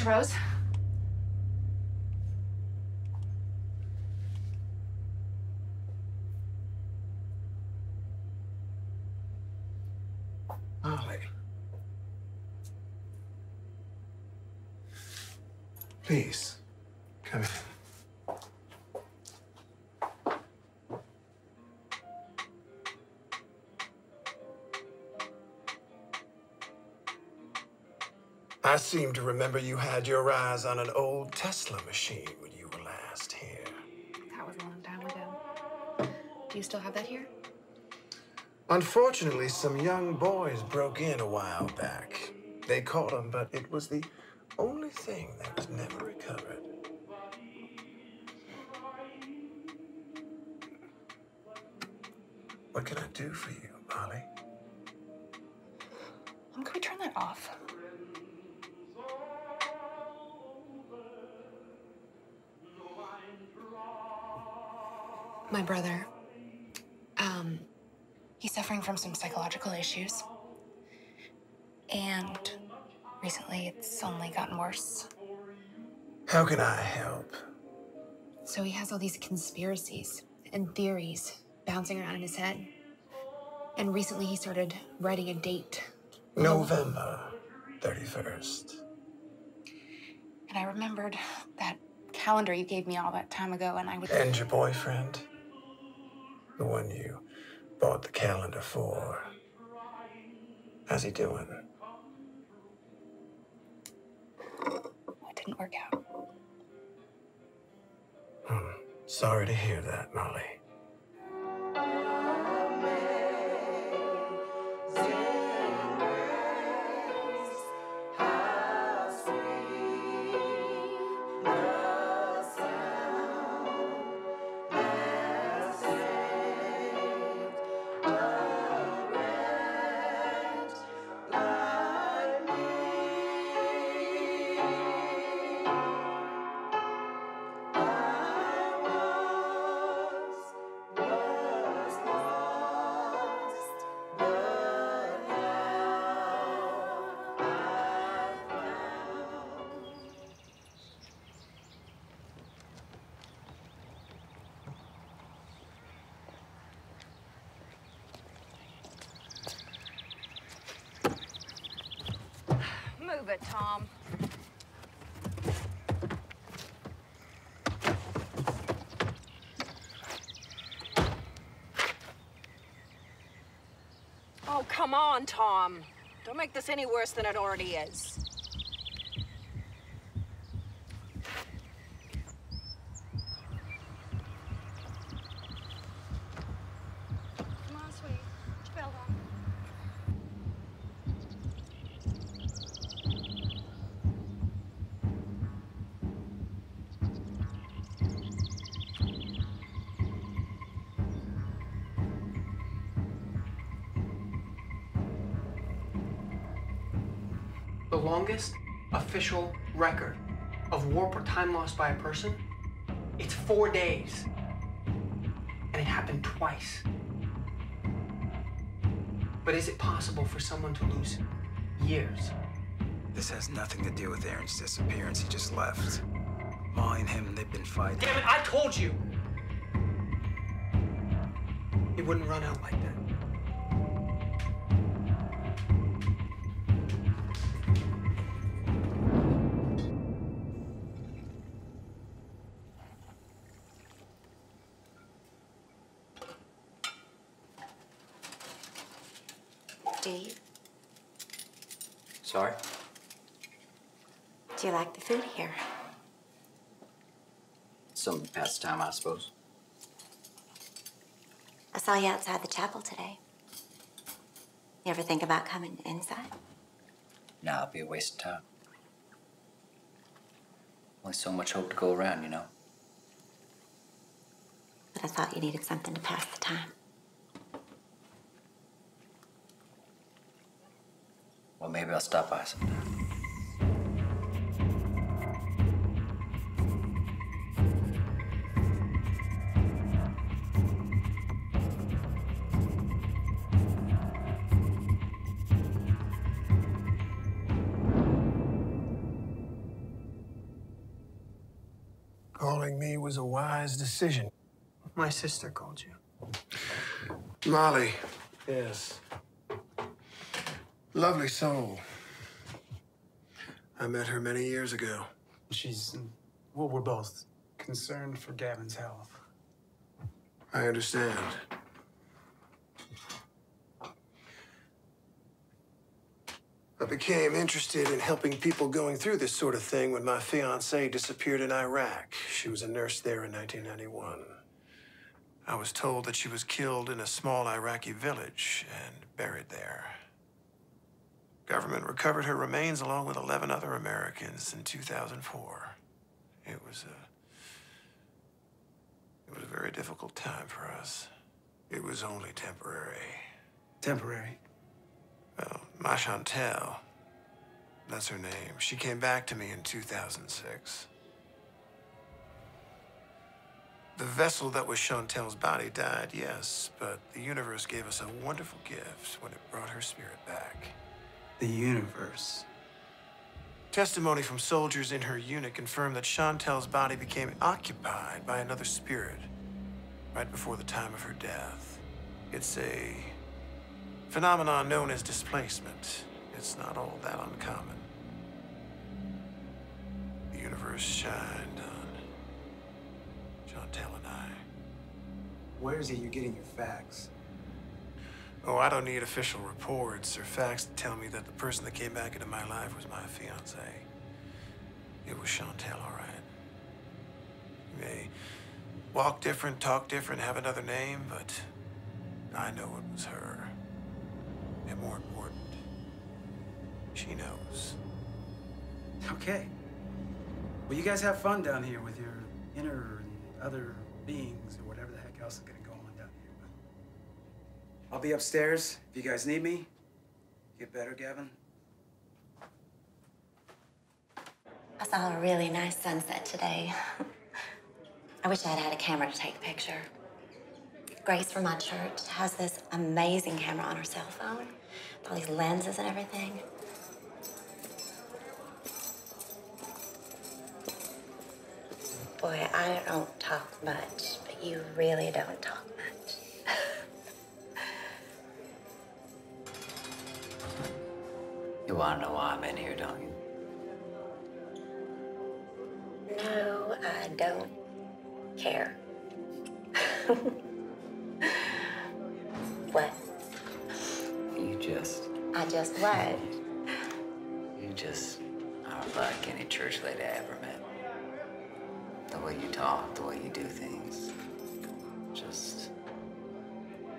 Rose. Molly. Please, come in. I seem to remember you had your eyes on an old Tesla machine when you were last here. That was a long time ago. Do you still have that here? Unfortunately, some young boys broke in a while back. They caught him, but it was the only thing that was never recovered. What can I do for you, Molly? Can we turn that off? My brother, he's suffering from some psychological issues. And recently it's only gotten worse. How can I help? So he has all these conspiracies and theories bouncing around in his head. And recently he started writing a date. November 31st. And I remembered that calendar you gave me all that time ago, and I would... And your boyfriend? The one you bought the calendar for. How's he doing? It didn't work out. Sorry to hear that, Molly. Move it, Tom. Oh, come on, Tom. Don't make this any worse than it already is. Come on, sweetie. Put your belt on. The longest official record of warp or time lost by a person, it's 4 days. And it happened twice. But is it possible for someone to lose years? This has nothing to do with Aaron's disappearance. He just left. Molly and him, they've been fighting. Damn it, I told you! It wouldn't run out like that. Do you? Sorry? Do you like the food here? Some pastime, I suppose. I saw you outside the chapel today. You ever think about coming inside? Nah, it'd be a waste of time. Only so much hope to go around, you know. But I thought you needed something to pass the time. Well, maybe I'll stop by sometime. calling me was a wise decision. My sister called you. Molly. Yes. Lovely soul. I met her many years ago. Well, we're both concerned for Gavin's health. I understand. I became interested in helping people going through this sort of thing when my fiancée disappeared in Iraq. She was a nurse there in 1991. I was told that she was killed in a small Iraqi village and buried there. Government recovered her remains along with 11 other Americans in 2004. It was a very difficult time for us. It was only temporary. Temporary? Well, Ma Chantel, that's her name. She came back to me in 2006. The vessel that was Chantel's body died, yes, but the universe gave us a wonderful gift when it brought her spirit back. The universe? Testimony from soldiers in her unit confirmed that Chantel's body became occupied by another spirit right before the time of her death. It's a phenomenon known as displacement. It's not all that uncommon. The universe shined on Chantel and I. Where is it you're getting your facts? Oh, I don't need official reports or facts to tell me that the person that came back into my life was my fiancée. It was Chantel, all right. You may walk different, talk different, have another name, but I know it was her. And more important, she knows. Okay. Well, you guys have fun down here with your inner and other beings or whatever the heck else is gonna go on down here. But I'll be upstairs if you guys need me. Get better, Gavin. I saw a really nice sunset today. I wish I had had a camera to take a picture. Grace from my church has this amazing camera on her cell phone, with all these lenses and everything. Boy, I don't talk much, but you really don't talk much. You want to know why I'm in here, don't you? No, I don't care. What? I just what? You just aren't like any church lady I ever met. The way you talk, the way you do things. Just,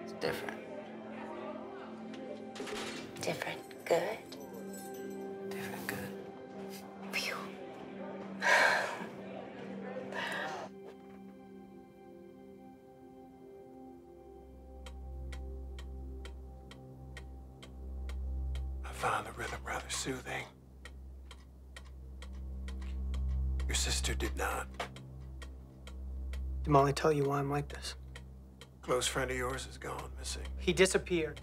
it's different. Different good? Different good. Phew. I found the rhythm rather soothing. Your sister did not. Did Molly tell you why I'm like this? Close friend of yours is gone missing. He disappeared.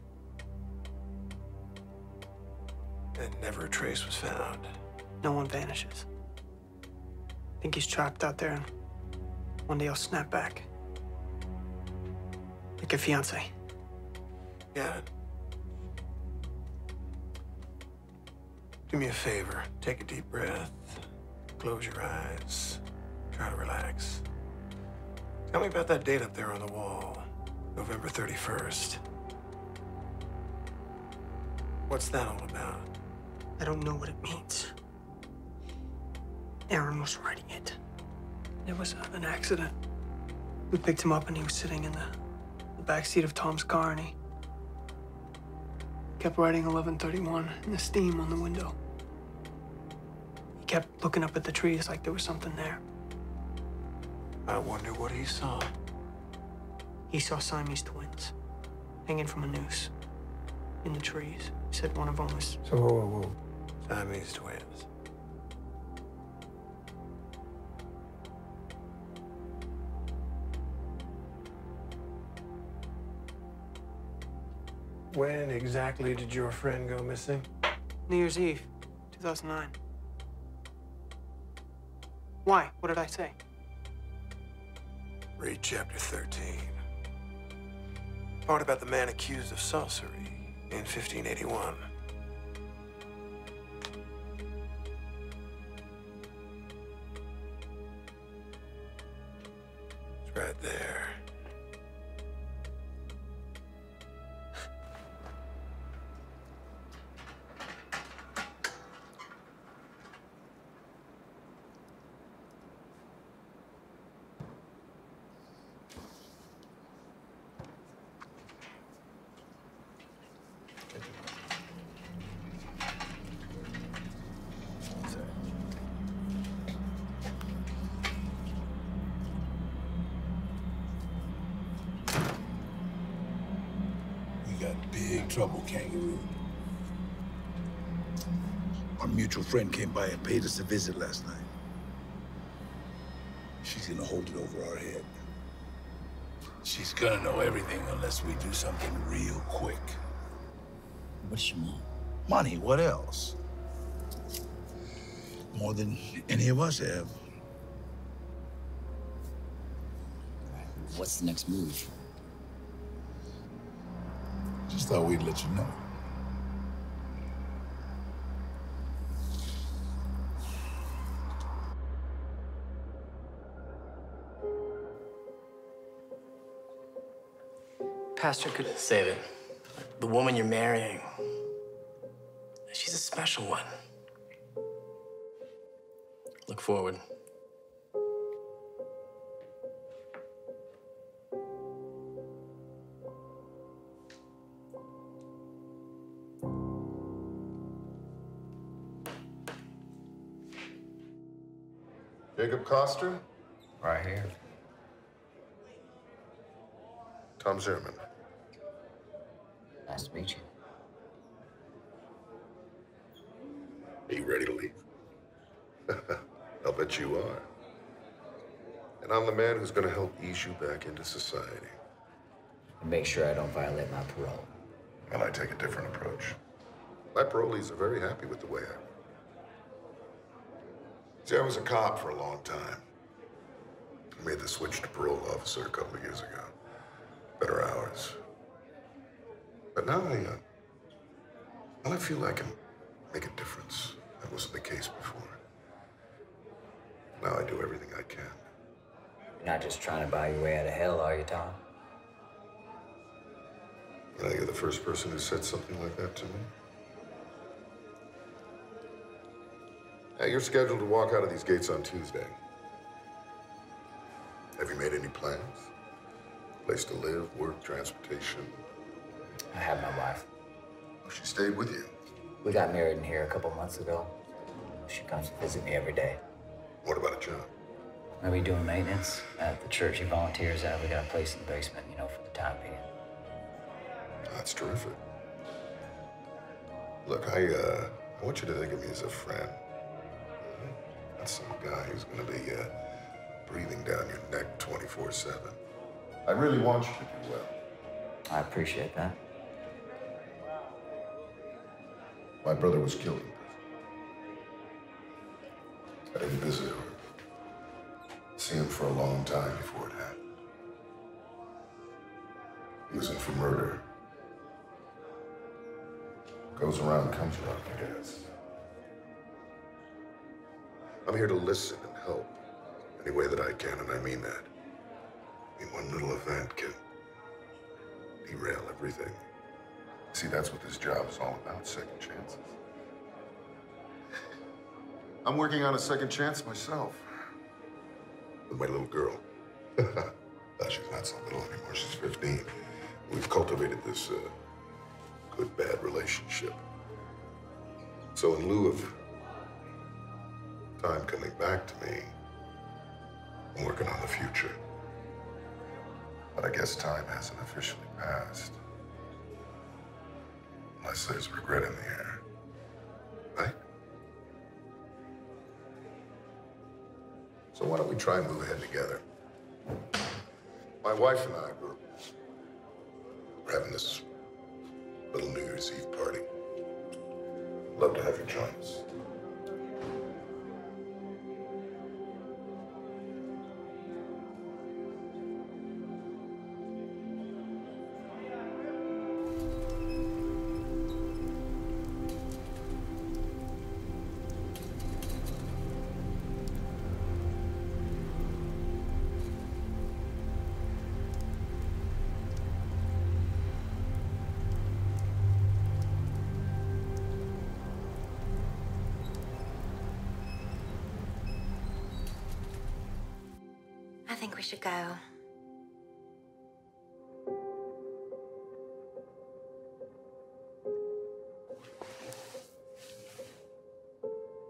And never a trace was found. No one vanishes. I think he's trapped out there, and one day he'll snap back. Like your fiancé. Yeah. Do me a favor. Take a deep breath. Close your eyes. Try to relax. Tell me about that date up there on the wall. November 31st. What's that all about? I don't know what it means. Aaron was writing it. It was an accident. We picked him up and he was sitting in the back seat of Tom's car, and he kept writing 11:31 in the steam on the window. He kept looking up at the trees like there was something there. I wonder what he saw. He saw Siamese twins hanging from a noose in the trees. He said one of them was... So, whoa. Siamese twins. When exactly did your friend go missing? New Year's Eve, 2009. Why? What did I say? Read chapter 13. Part about the man accused of sorcery in 1581. It's right there. Big trouble, Kangaroo. Our mutual friend came by and paid us a visit last night. She's gonna hold it over our head. She's gonna know everything unless we do something real quick. What does she want? Money, what else? More than any of us have. What's the next move? Just thought we'd let you know. Pastor could save it. The woman you're marrying, she's a special one. Look forward. Jacob Coster? Right here. Tom Zimmerman. Nice to meet you. Are you ready to leave? I'll bet you are. And I'm the man who's gonna help ease you back into society. And make sure I don't violate my parole. And I take a different approach. My parolees are very happy with the way I... See, I was a cop for a long time. I made the switch to parole officer a couple of years ago. Better hours. But now I feel I can make a difference. That wasn't the case before. Now I do everything I can. You're not just trying to buy your way out of hell, are you, Tom? You know, you're the first person who said something like that to me. Hey, you're scheduled to walk out of these gates on Tuesday. Have you made any plans? Place to live, work, transportation? I have my wife. Oh, she stayed with you? We got married in here a couple months ago. She comes to visit me every day. What about a job? I'll be doing maintenance at the church he volunteers at. We got a place in the basement, you know, for the time being. That's terrific. Look, I want you to think of me as a friend. Not some guy who's gonna be breathing down your neck 24/7. I really want you to do well. I appreciate that. My brother was killed in prison. I didn't visit him. See him for a long time before it happened. He was in for murder. Goes around, comes around, I guess. I'm here to listen and help any way that I can, and I mean that. I mean, one little event can derail everything. See, that's what this job is all about, second chances. I'm working on a second chance myself. With my little girl. She's not so little anymore, she's 15. We've cultivated this good-bad relationship. So in lieu of time coming back to me, I'm working on the future. But I guess time hasn't officially passed. Unless there's regret in the air. Right? So why don't we try and move ahead together? My wife and I were having this little New Year's Eve party. Love to have you join us. think we should go.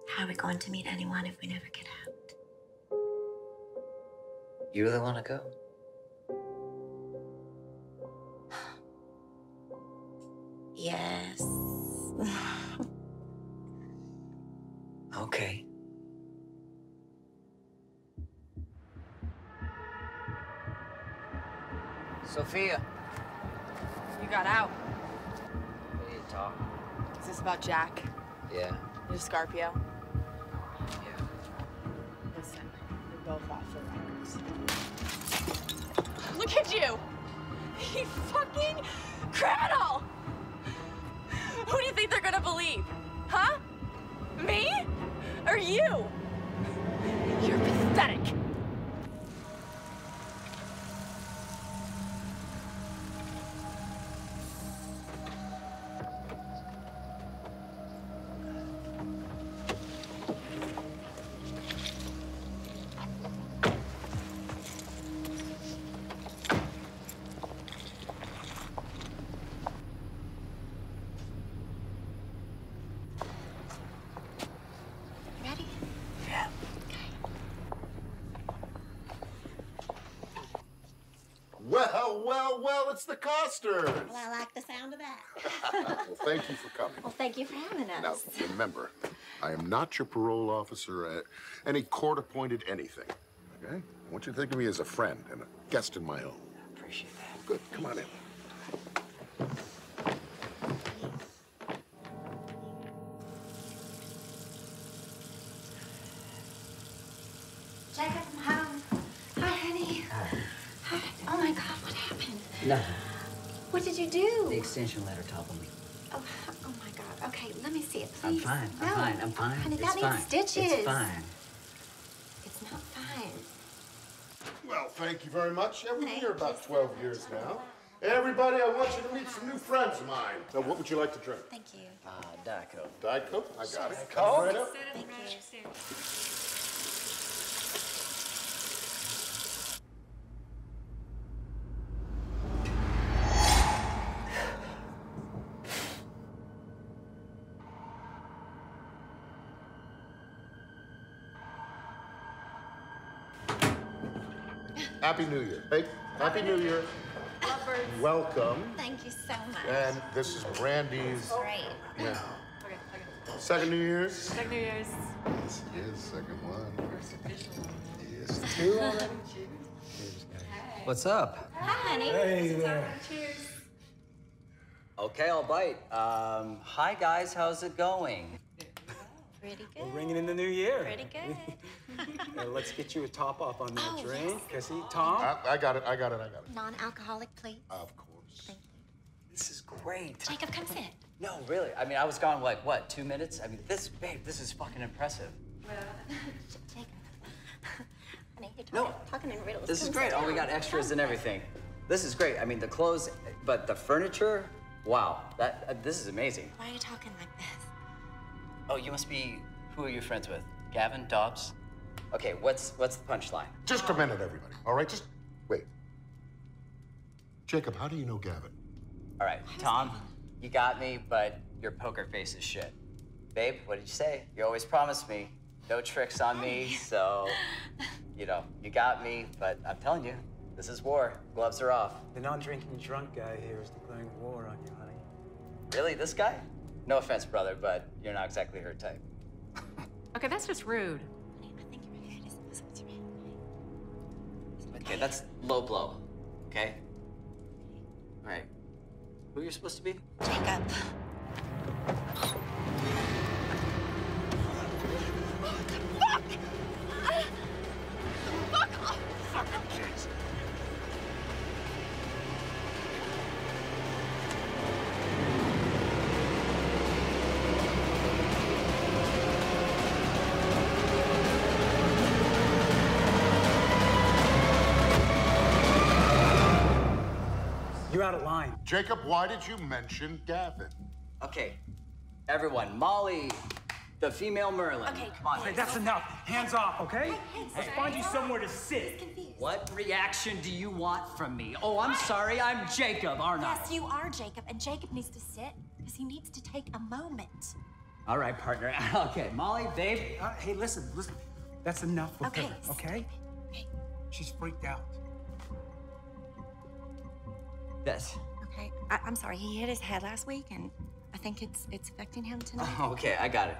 How are we going to meet anyone if we never get out? You really want to go? Yes. Okay. Sophia. You got out. We need to talk. Is this about Jack? Yeah. Your Scarpio? Yeah. Listen, you're both off the records. Look at you! You fucking criminal! Who do you think they're gonna believe? Huh? Me? Or you? You're pathetic. Well, it's the Costers. Well, I like the sound of that. Well, thank you for coming. Well, thank you for having us. Now, remember, I am not your parole officer, any court-appointed anything, okay? I want you to think of me as a friend and a guest in my home. Appreciate that. Good, come on in. Jacob, I'm home. Hi, honey. Hi. Oh my God, what happened? Nothing. What did you do? The extension letter toppled me. Oh my God. Okay, let me see it, I'm please. fine. No. I'm fine. I'm fine. Honey, It's that fine. needs stitches. It's fine. It's not fine. Well, thank you very much. Yeah, we've been here about 12 years now. Everybody, I want you to meet some new friends of mine. Now, what would you like to drink? Thank you. Diet Coke. Diet Coke? I got it. Coke? Right up. Thank you. Happy New Year. Hey, Happy New Year. Lovebirds. Welcome. Thank you so much. And this is Brandy's. Great. Yeah. Second New Year's. Second New Year's. This is second one. First official one. Yes, two already. What's up? Hi, honey. Hey there. Cheers. Okay, I'll bite. Hi guys, how's it going? Pretty good. We're ringing in the new year. Pretty good. Let's get you a top off on that Oh, drink. yes. Cassie, Tom? I got it. Non-alcoholic, please. Of course. Thank This is great. you. Jacob, come sit. No, really. I mean, I was gone like, what, 2 minutes? I mean, babe, this is fucking impressive. Jacob. Honey, you're No. talking in riddles. This is Come great. sit Oh, we down. got extras Come. and everything. This is great. I mean, the clothes, but the furniture, wow. This is amazing. Why are you talking like this? Oh, you must be, who are you friends with? Gavin, Dobbs? Okay, what's the punchline? Just a minute, everybody. All right, just wait. Jacob, how do you know Gavin? All right, Tom, you got me, but your poker face is shit. Babe, what did you say? You always promised me no tricks on me, so, you know, you got me, but I'm telling you, this is war. Gloves are off. The non-drinking drunk guy here is declaring war on you, honey. Really, this guy? No offense, brother, but you're not exactly her type. Okay, that's just rude. Okay, that's low blow, okay? All right, who you're supposed to be? Jacob. You're out of line. Jacob, why did you mention Gavin? Okay, everyone, Molly, The female Merlin. Okay, come on. Hey, that's enough. Hands off, okay? Let's find you somewhere to sit. What reaction do you want from me? Oh, I'm sorry, I'm Jacob, aren't I? Yes, you are Jacob, and Jacob needs to sit because he needs to take a moment. All right, partner. Okay, Molly, babe. Hey, listen. That's enough with Okay, her, okay? She's freaked out. Yes. Okay, I'm sorry. He hit his head last week, and I think it's affecting him tonight. Oh, okay, I got it.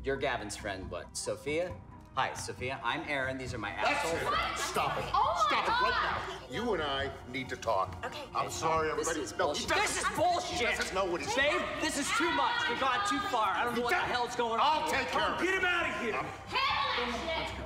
You're Gavin's friend, what, Sophia? Hi, Sophia. I'm Aaron. These are my asshole friends. Stop it. Oh Stop it right now. You and I need to talk. Okay. I'm sorry, everybody. This is bullshit. This is bullshit. He doesn't know what he's Babe, this is too much. We've gone too far. I don't know what the hell's going on. I'll take care of it. Get him out of here. Let's go.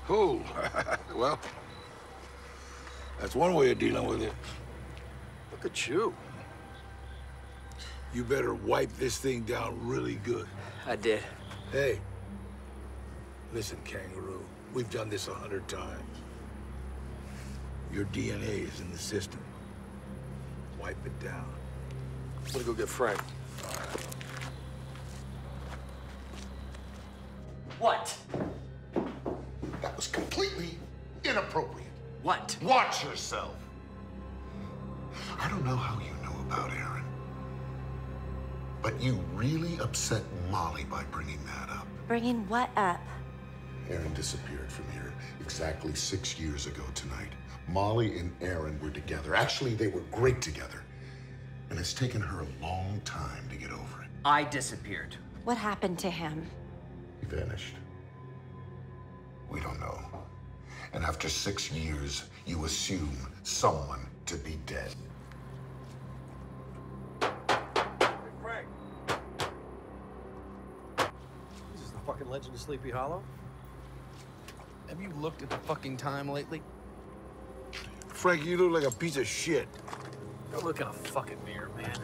Cool. Well, that's one way of dealing with it. Look at you. You better wipe this thing down really good. I did. Hey, listen, Kangaroo. We've done this 100 times. Your DNA is in the system. Wipe it down. I'm gonna go get Frank. What? That was completely inappropriate. What? Watch yourself. I don't know how you know about Aaron, but you really upset Molly by bringing that up. Bringing what up? Aaron disappeared from here exactly 6 years ago tonight. Molly and Aaron were together. Actually, they were great together. And it's taken her a long time to get over it. I disappeared. What happened to him? He vanished. We don't know. And after 6 years, you assume someone to be dead. Frank. This is the fucking Legend of Sleepy Hollow? Have you looked at the fucking time lately? Frank, you look like a piece of shit. Go look in a fucking mirror, man.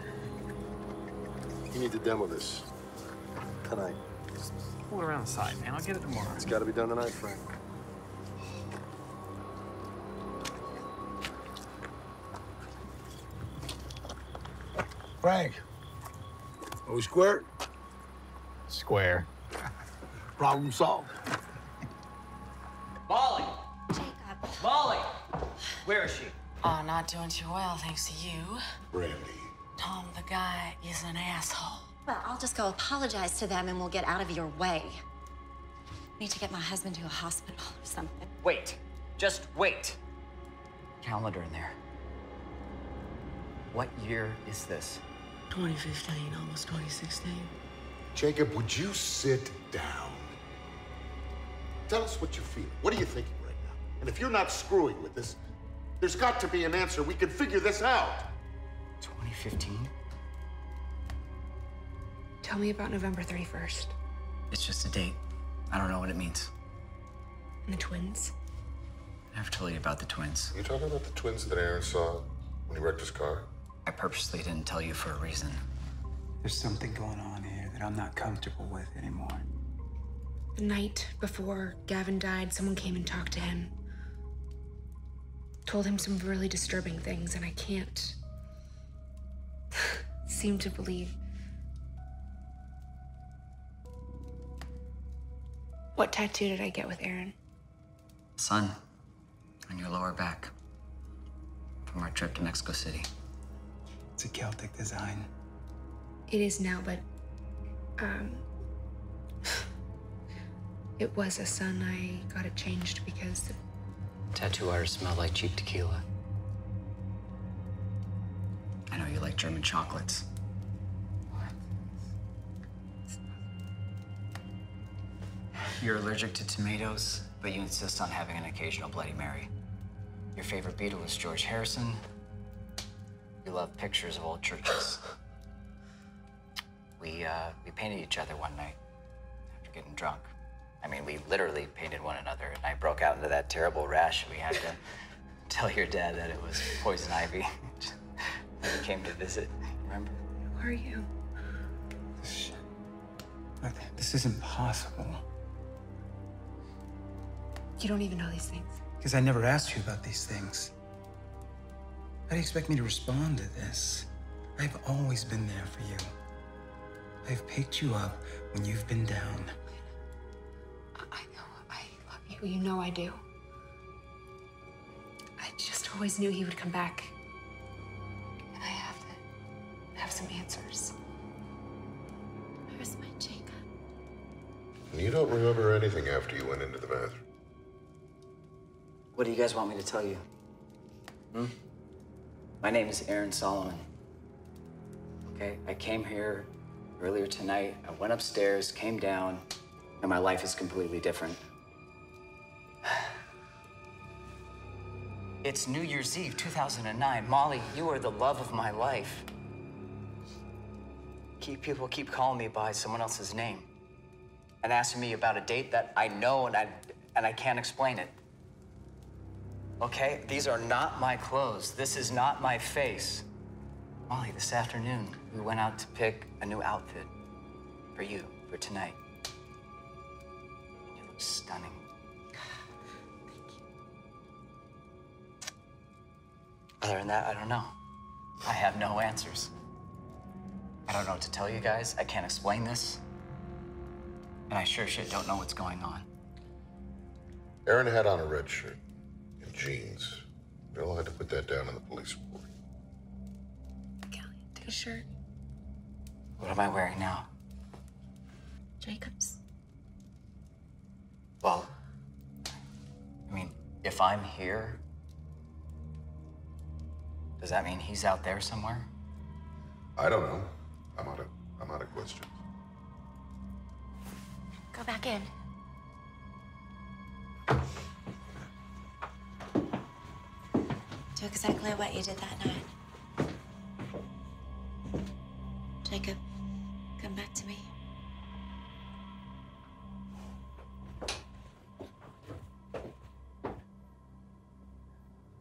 You need to demo this. Tonight. Just pull it around the side, man. I'll get it tomorrow. It's gotta be done tonight, Frank. Frank, are we square? Square. Problem solved. Molly! Jacob. Molly! Where is she? Oh, not doing too well, thanks to you. Brandy. Tom, the guy is an asshole. Well, I'll just go apologize to them and we'll get out of your way. I need to get my husband to a hospital or something. Wait. Just wait. Calendar in there. What year is this? 2015, almost 2016. Jacob, would you sit down? Tell us what you feel. What are you thinking right now? And if you're not screwing with this, there's got to be an answer. We can figure this out. 2015? Tell me about November 31st. It's just a date. I don't know what it means. And the twins. I never told you about the twins. You talking about the twins that Aaron saw when he wrecked his car? I purposely didn't tell you for a reason. There's something going on here that I'm not comfortable with anymore. The night before Gavin died, someone came and talked to him. Told him some really disturbing things, and I can't seem to believe. What tattoo did I get with Aaron? Sun on your lower back from our trip to Mexico City. It's a Celtic design. It is now, but it was a sun. I got it changed because Tattoo artists smell like cheap tequila. I know you like German chocolates. You're allergic to tomatoes, but you insist on having an occasional Bloody Mary. Your favorite Beatle is George Harrison. You love pictures of old churches. We painted each other one night after getting drunk. I mean, we literally painted one another, and I broke out into that terrible rash we had to tell your dad that it was poison ivy when he came to visit. Remember? Who are you? This isn't possible. You don't even know these things. Because I never asked you about these things. How do you expect me to respond to this? I've always been there for you. I've picked you up when you've been down. I know. I love you. You know I do. I just always knew he would come back. And I have to have some answers. Where's my Jacob? You don't remember anything after you went into the bathroom. What do you guys want me to tell you? My name is Aaron Solomon. Okay, I came here earlier tonight. I went upstairs, came down, and my life is completely different. It's New Year's Eve, 2009. Molly, you are the love of my life. People keep calling me by someone else's name and asking me about a date that I know and I can't explain it. Okay? These are not my clothes. This is not my face. Molly, this afternoon, we went out to pick a new outfit for you, for tonight. And you look stunning. Other than that, I don't know. I have no answers. I don't know what to tell you guys. I can't explain this. And I sure shit don't know what's going on. Aaron had on a red shirt and jeans. Bill had to put that down in the police report. Take a shirt. What am I wearing now? Jacob's. Well, I mean, if I'm here, does that mean he's out there somewhere? I don't know. I'm out of questions. Go back in. Do exactly what you did that night. Jacob, come back to me.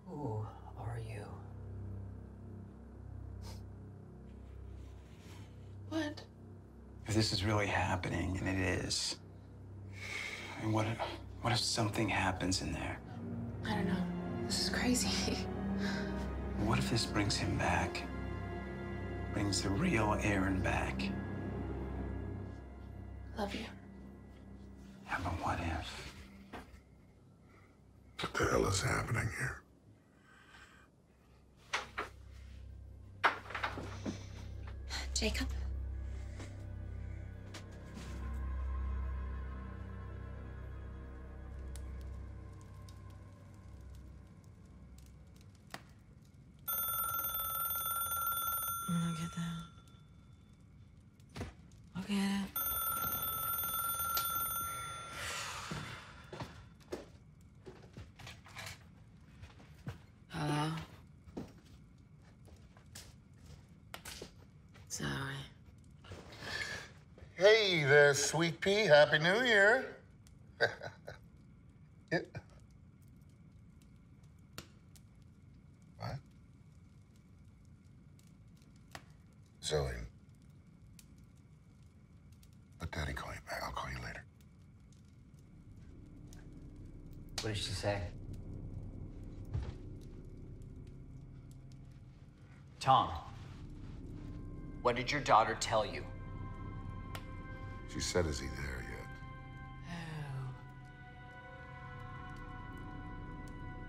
Who are you? What? If this is really happening, and it is, I mean, what if something happens in there? I don't know. This is crazy. What if this brings him back? Brings the real Aaron back? Love you. Yeah, but what if? What the hell is happening here? Jacob? Look at that. Look at it. Hello? Sorry. Hey there, sweet pea. Happy New Year. Yeah. What? Zoe. Let Daddy call you back. I'll call you later. What did she say? Tom, what did your daughter tell you? She said, is he there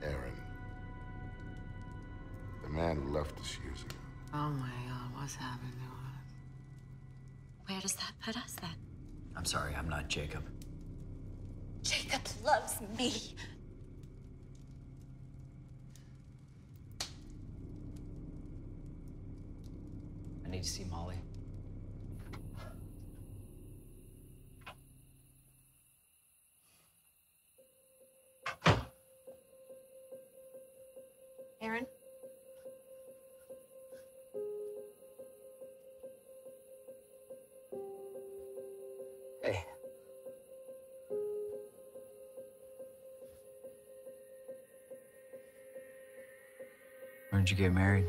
yet? Aaron. The man who left us years ago. Oh my God, what's happening to us? Where does that put us then? I'm sorry, I'm not Jacob. Jacob loves me. I need to see Molly. Aaron? Hey. When'd you get married?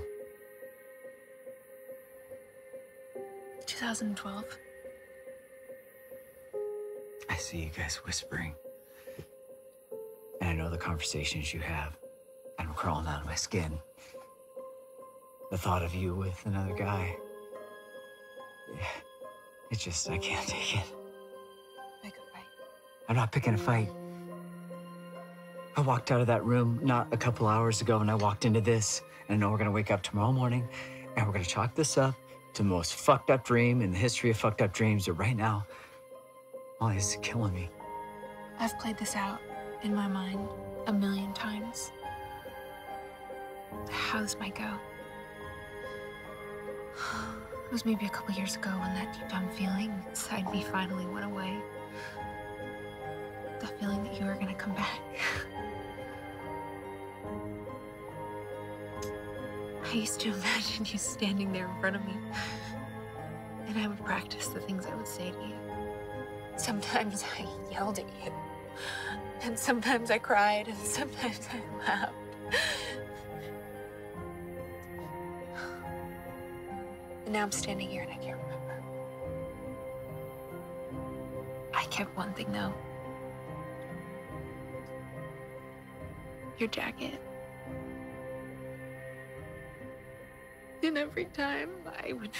2012. I see you guys whispering. And I know the conversations you have. And I'm crawling out of my skin. The thought of you with another guy. Yeah, it's just, I can't take it. Pick a fight. I'm not picking a fight. I walked out of that room not a couple hours ago and I walked into this. And I know we're gonna wake up tomorrow morning and we're gonna chalk this up to the most fucked up dream in the history of fucked up dreams. But right now, Molly is killing me. I've played this out in my mind a million times. How this might go. It was maybe a couple years ago when that deep down feeling inside me finally went away. The feeling that you were gonna come back. I used to imagine you standing there in front of me, and I would practice the things I would say to you. Sometimes I yelled at you, and sometimes I cried, and sometimes I laughed. And now I'm standing here and I can't remember. I kept one thing though. Your jacket. And every time I would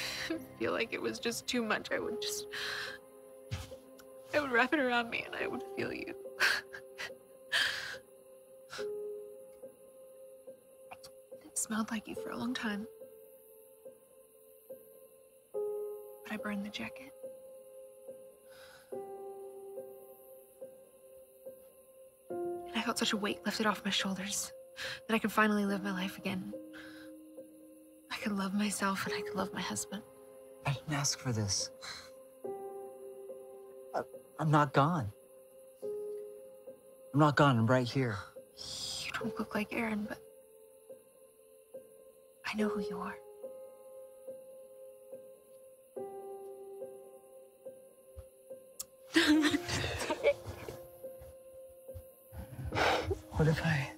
feel like it was just too much, I would wrap it around me and I would feel you. It smelled like you for a long time. But I burned the jacket. And I felt such a weight lifted off my shoulders that I could finally live my life again. I could love myself and I could love my husband. I didn't ask for this. I'm not gone. I'm not gone, I'm right here. You don't look like Aaron, but I know who you are. What if I...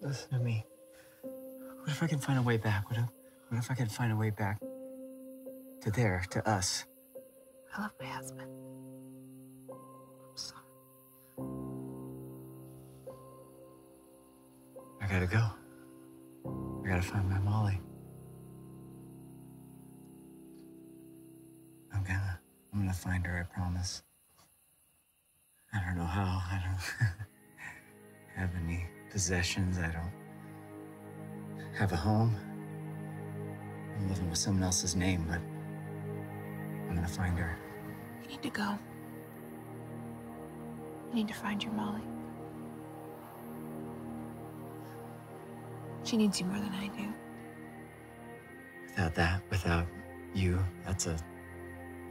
Listen to me. What if I can find a way back? What if I can find a way back to there, to us? I love my husband. I'm sorry. I gotta go. I gotta find my Molly. I'm gonna find her, I promise. I don't know how. I don't have any possessions. I don't have a home. I'm living with someone else's name, but I'm gonna find her. You need to go. You need to find your Molly. She needs you more than I do. Without that, without you, that's a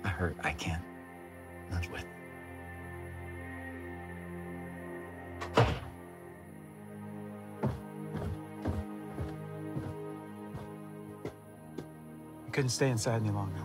hurt I can't live with. I couldn't stay inside any longer.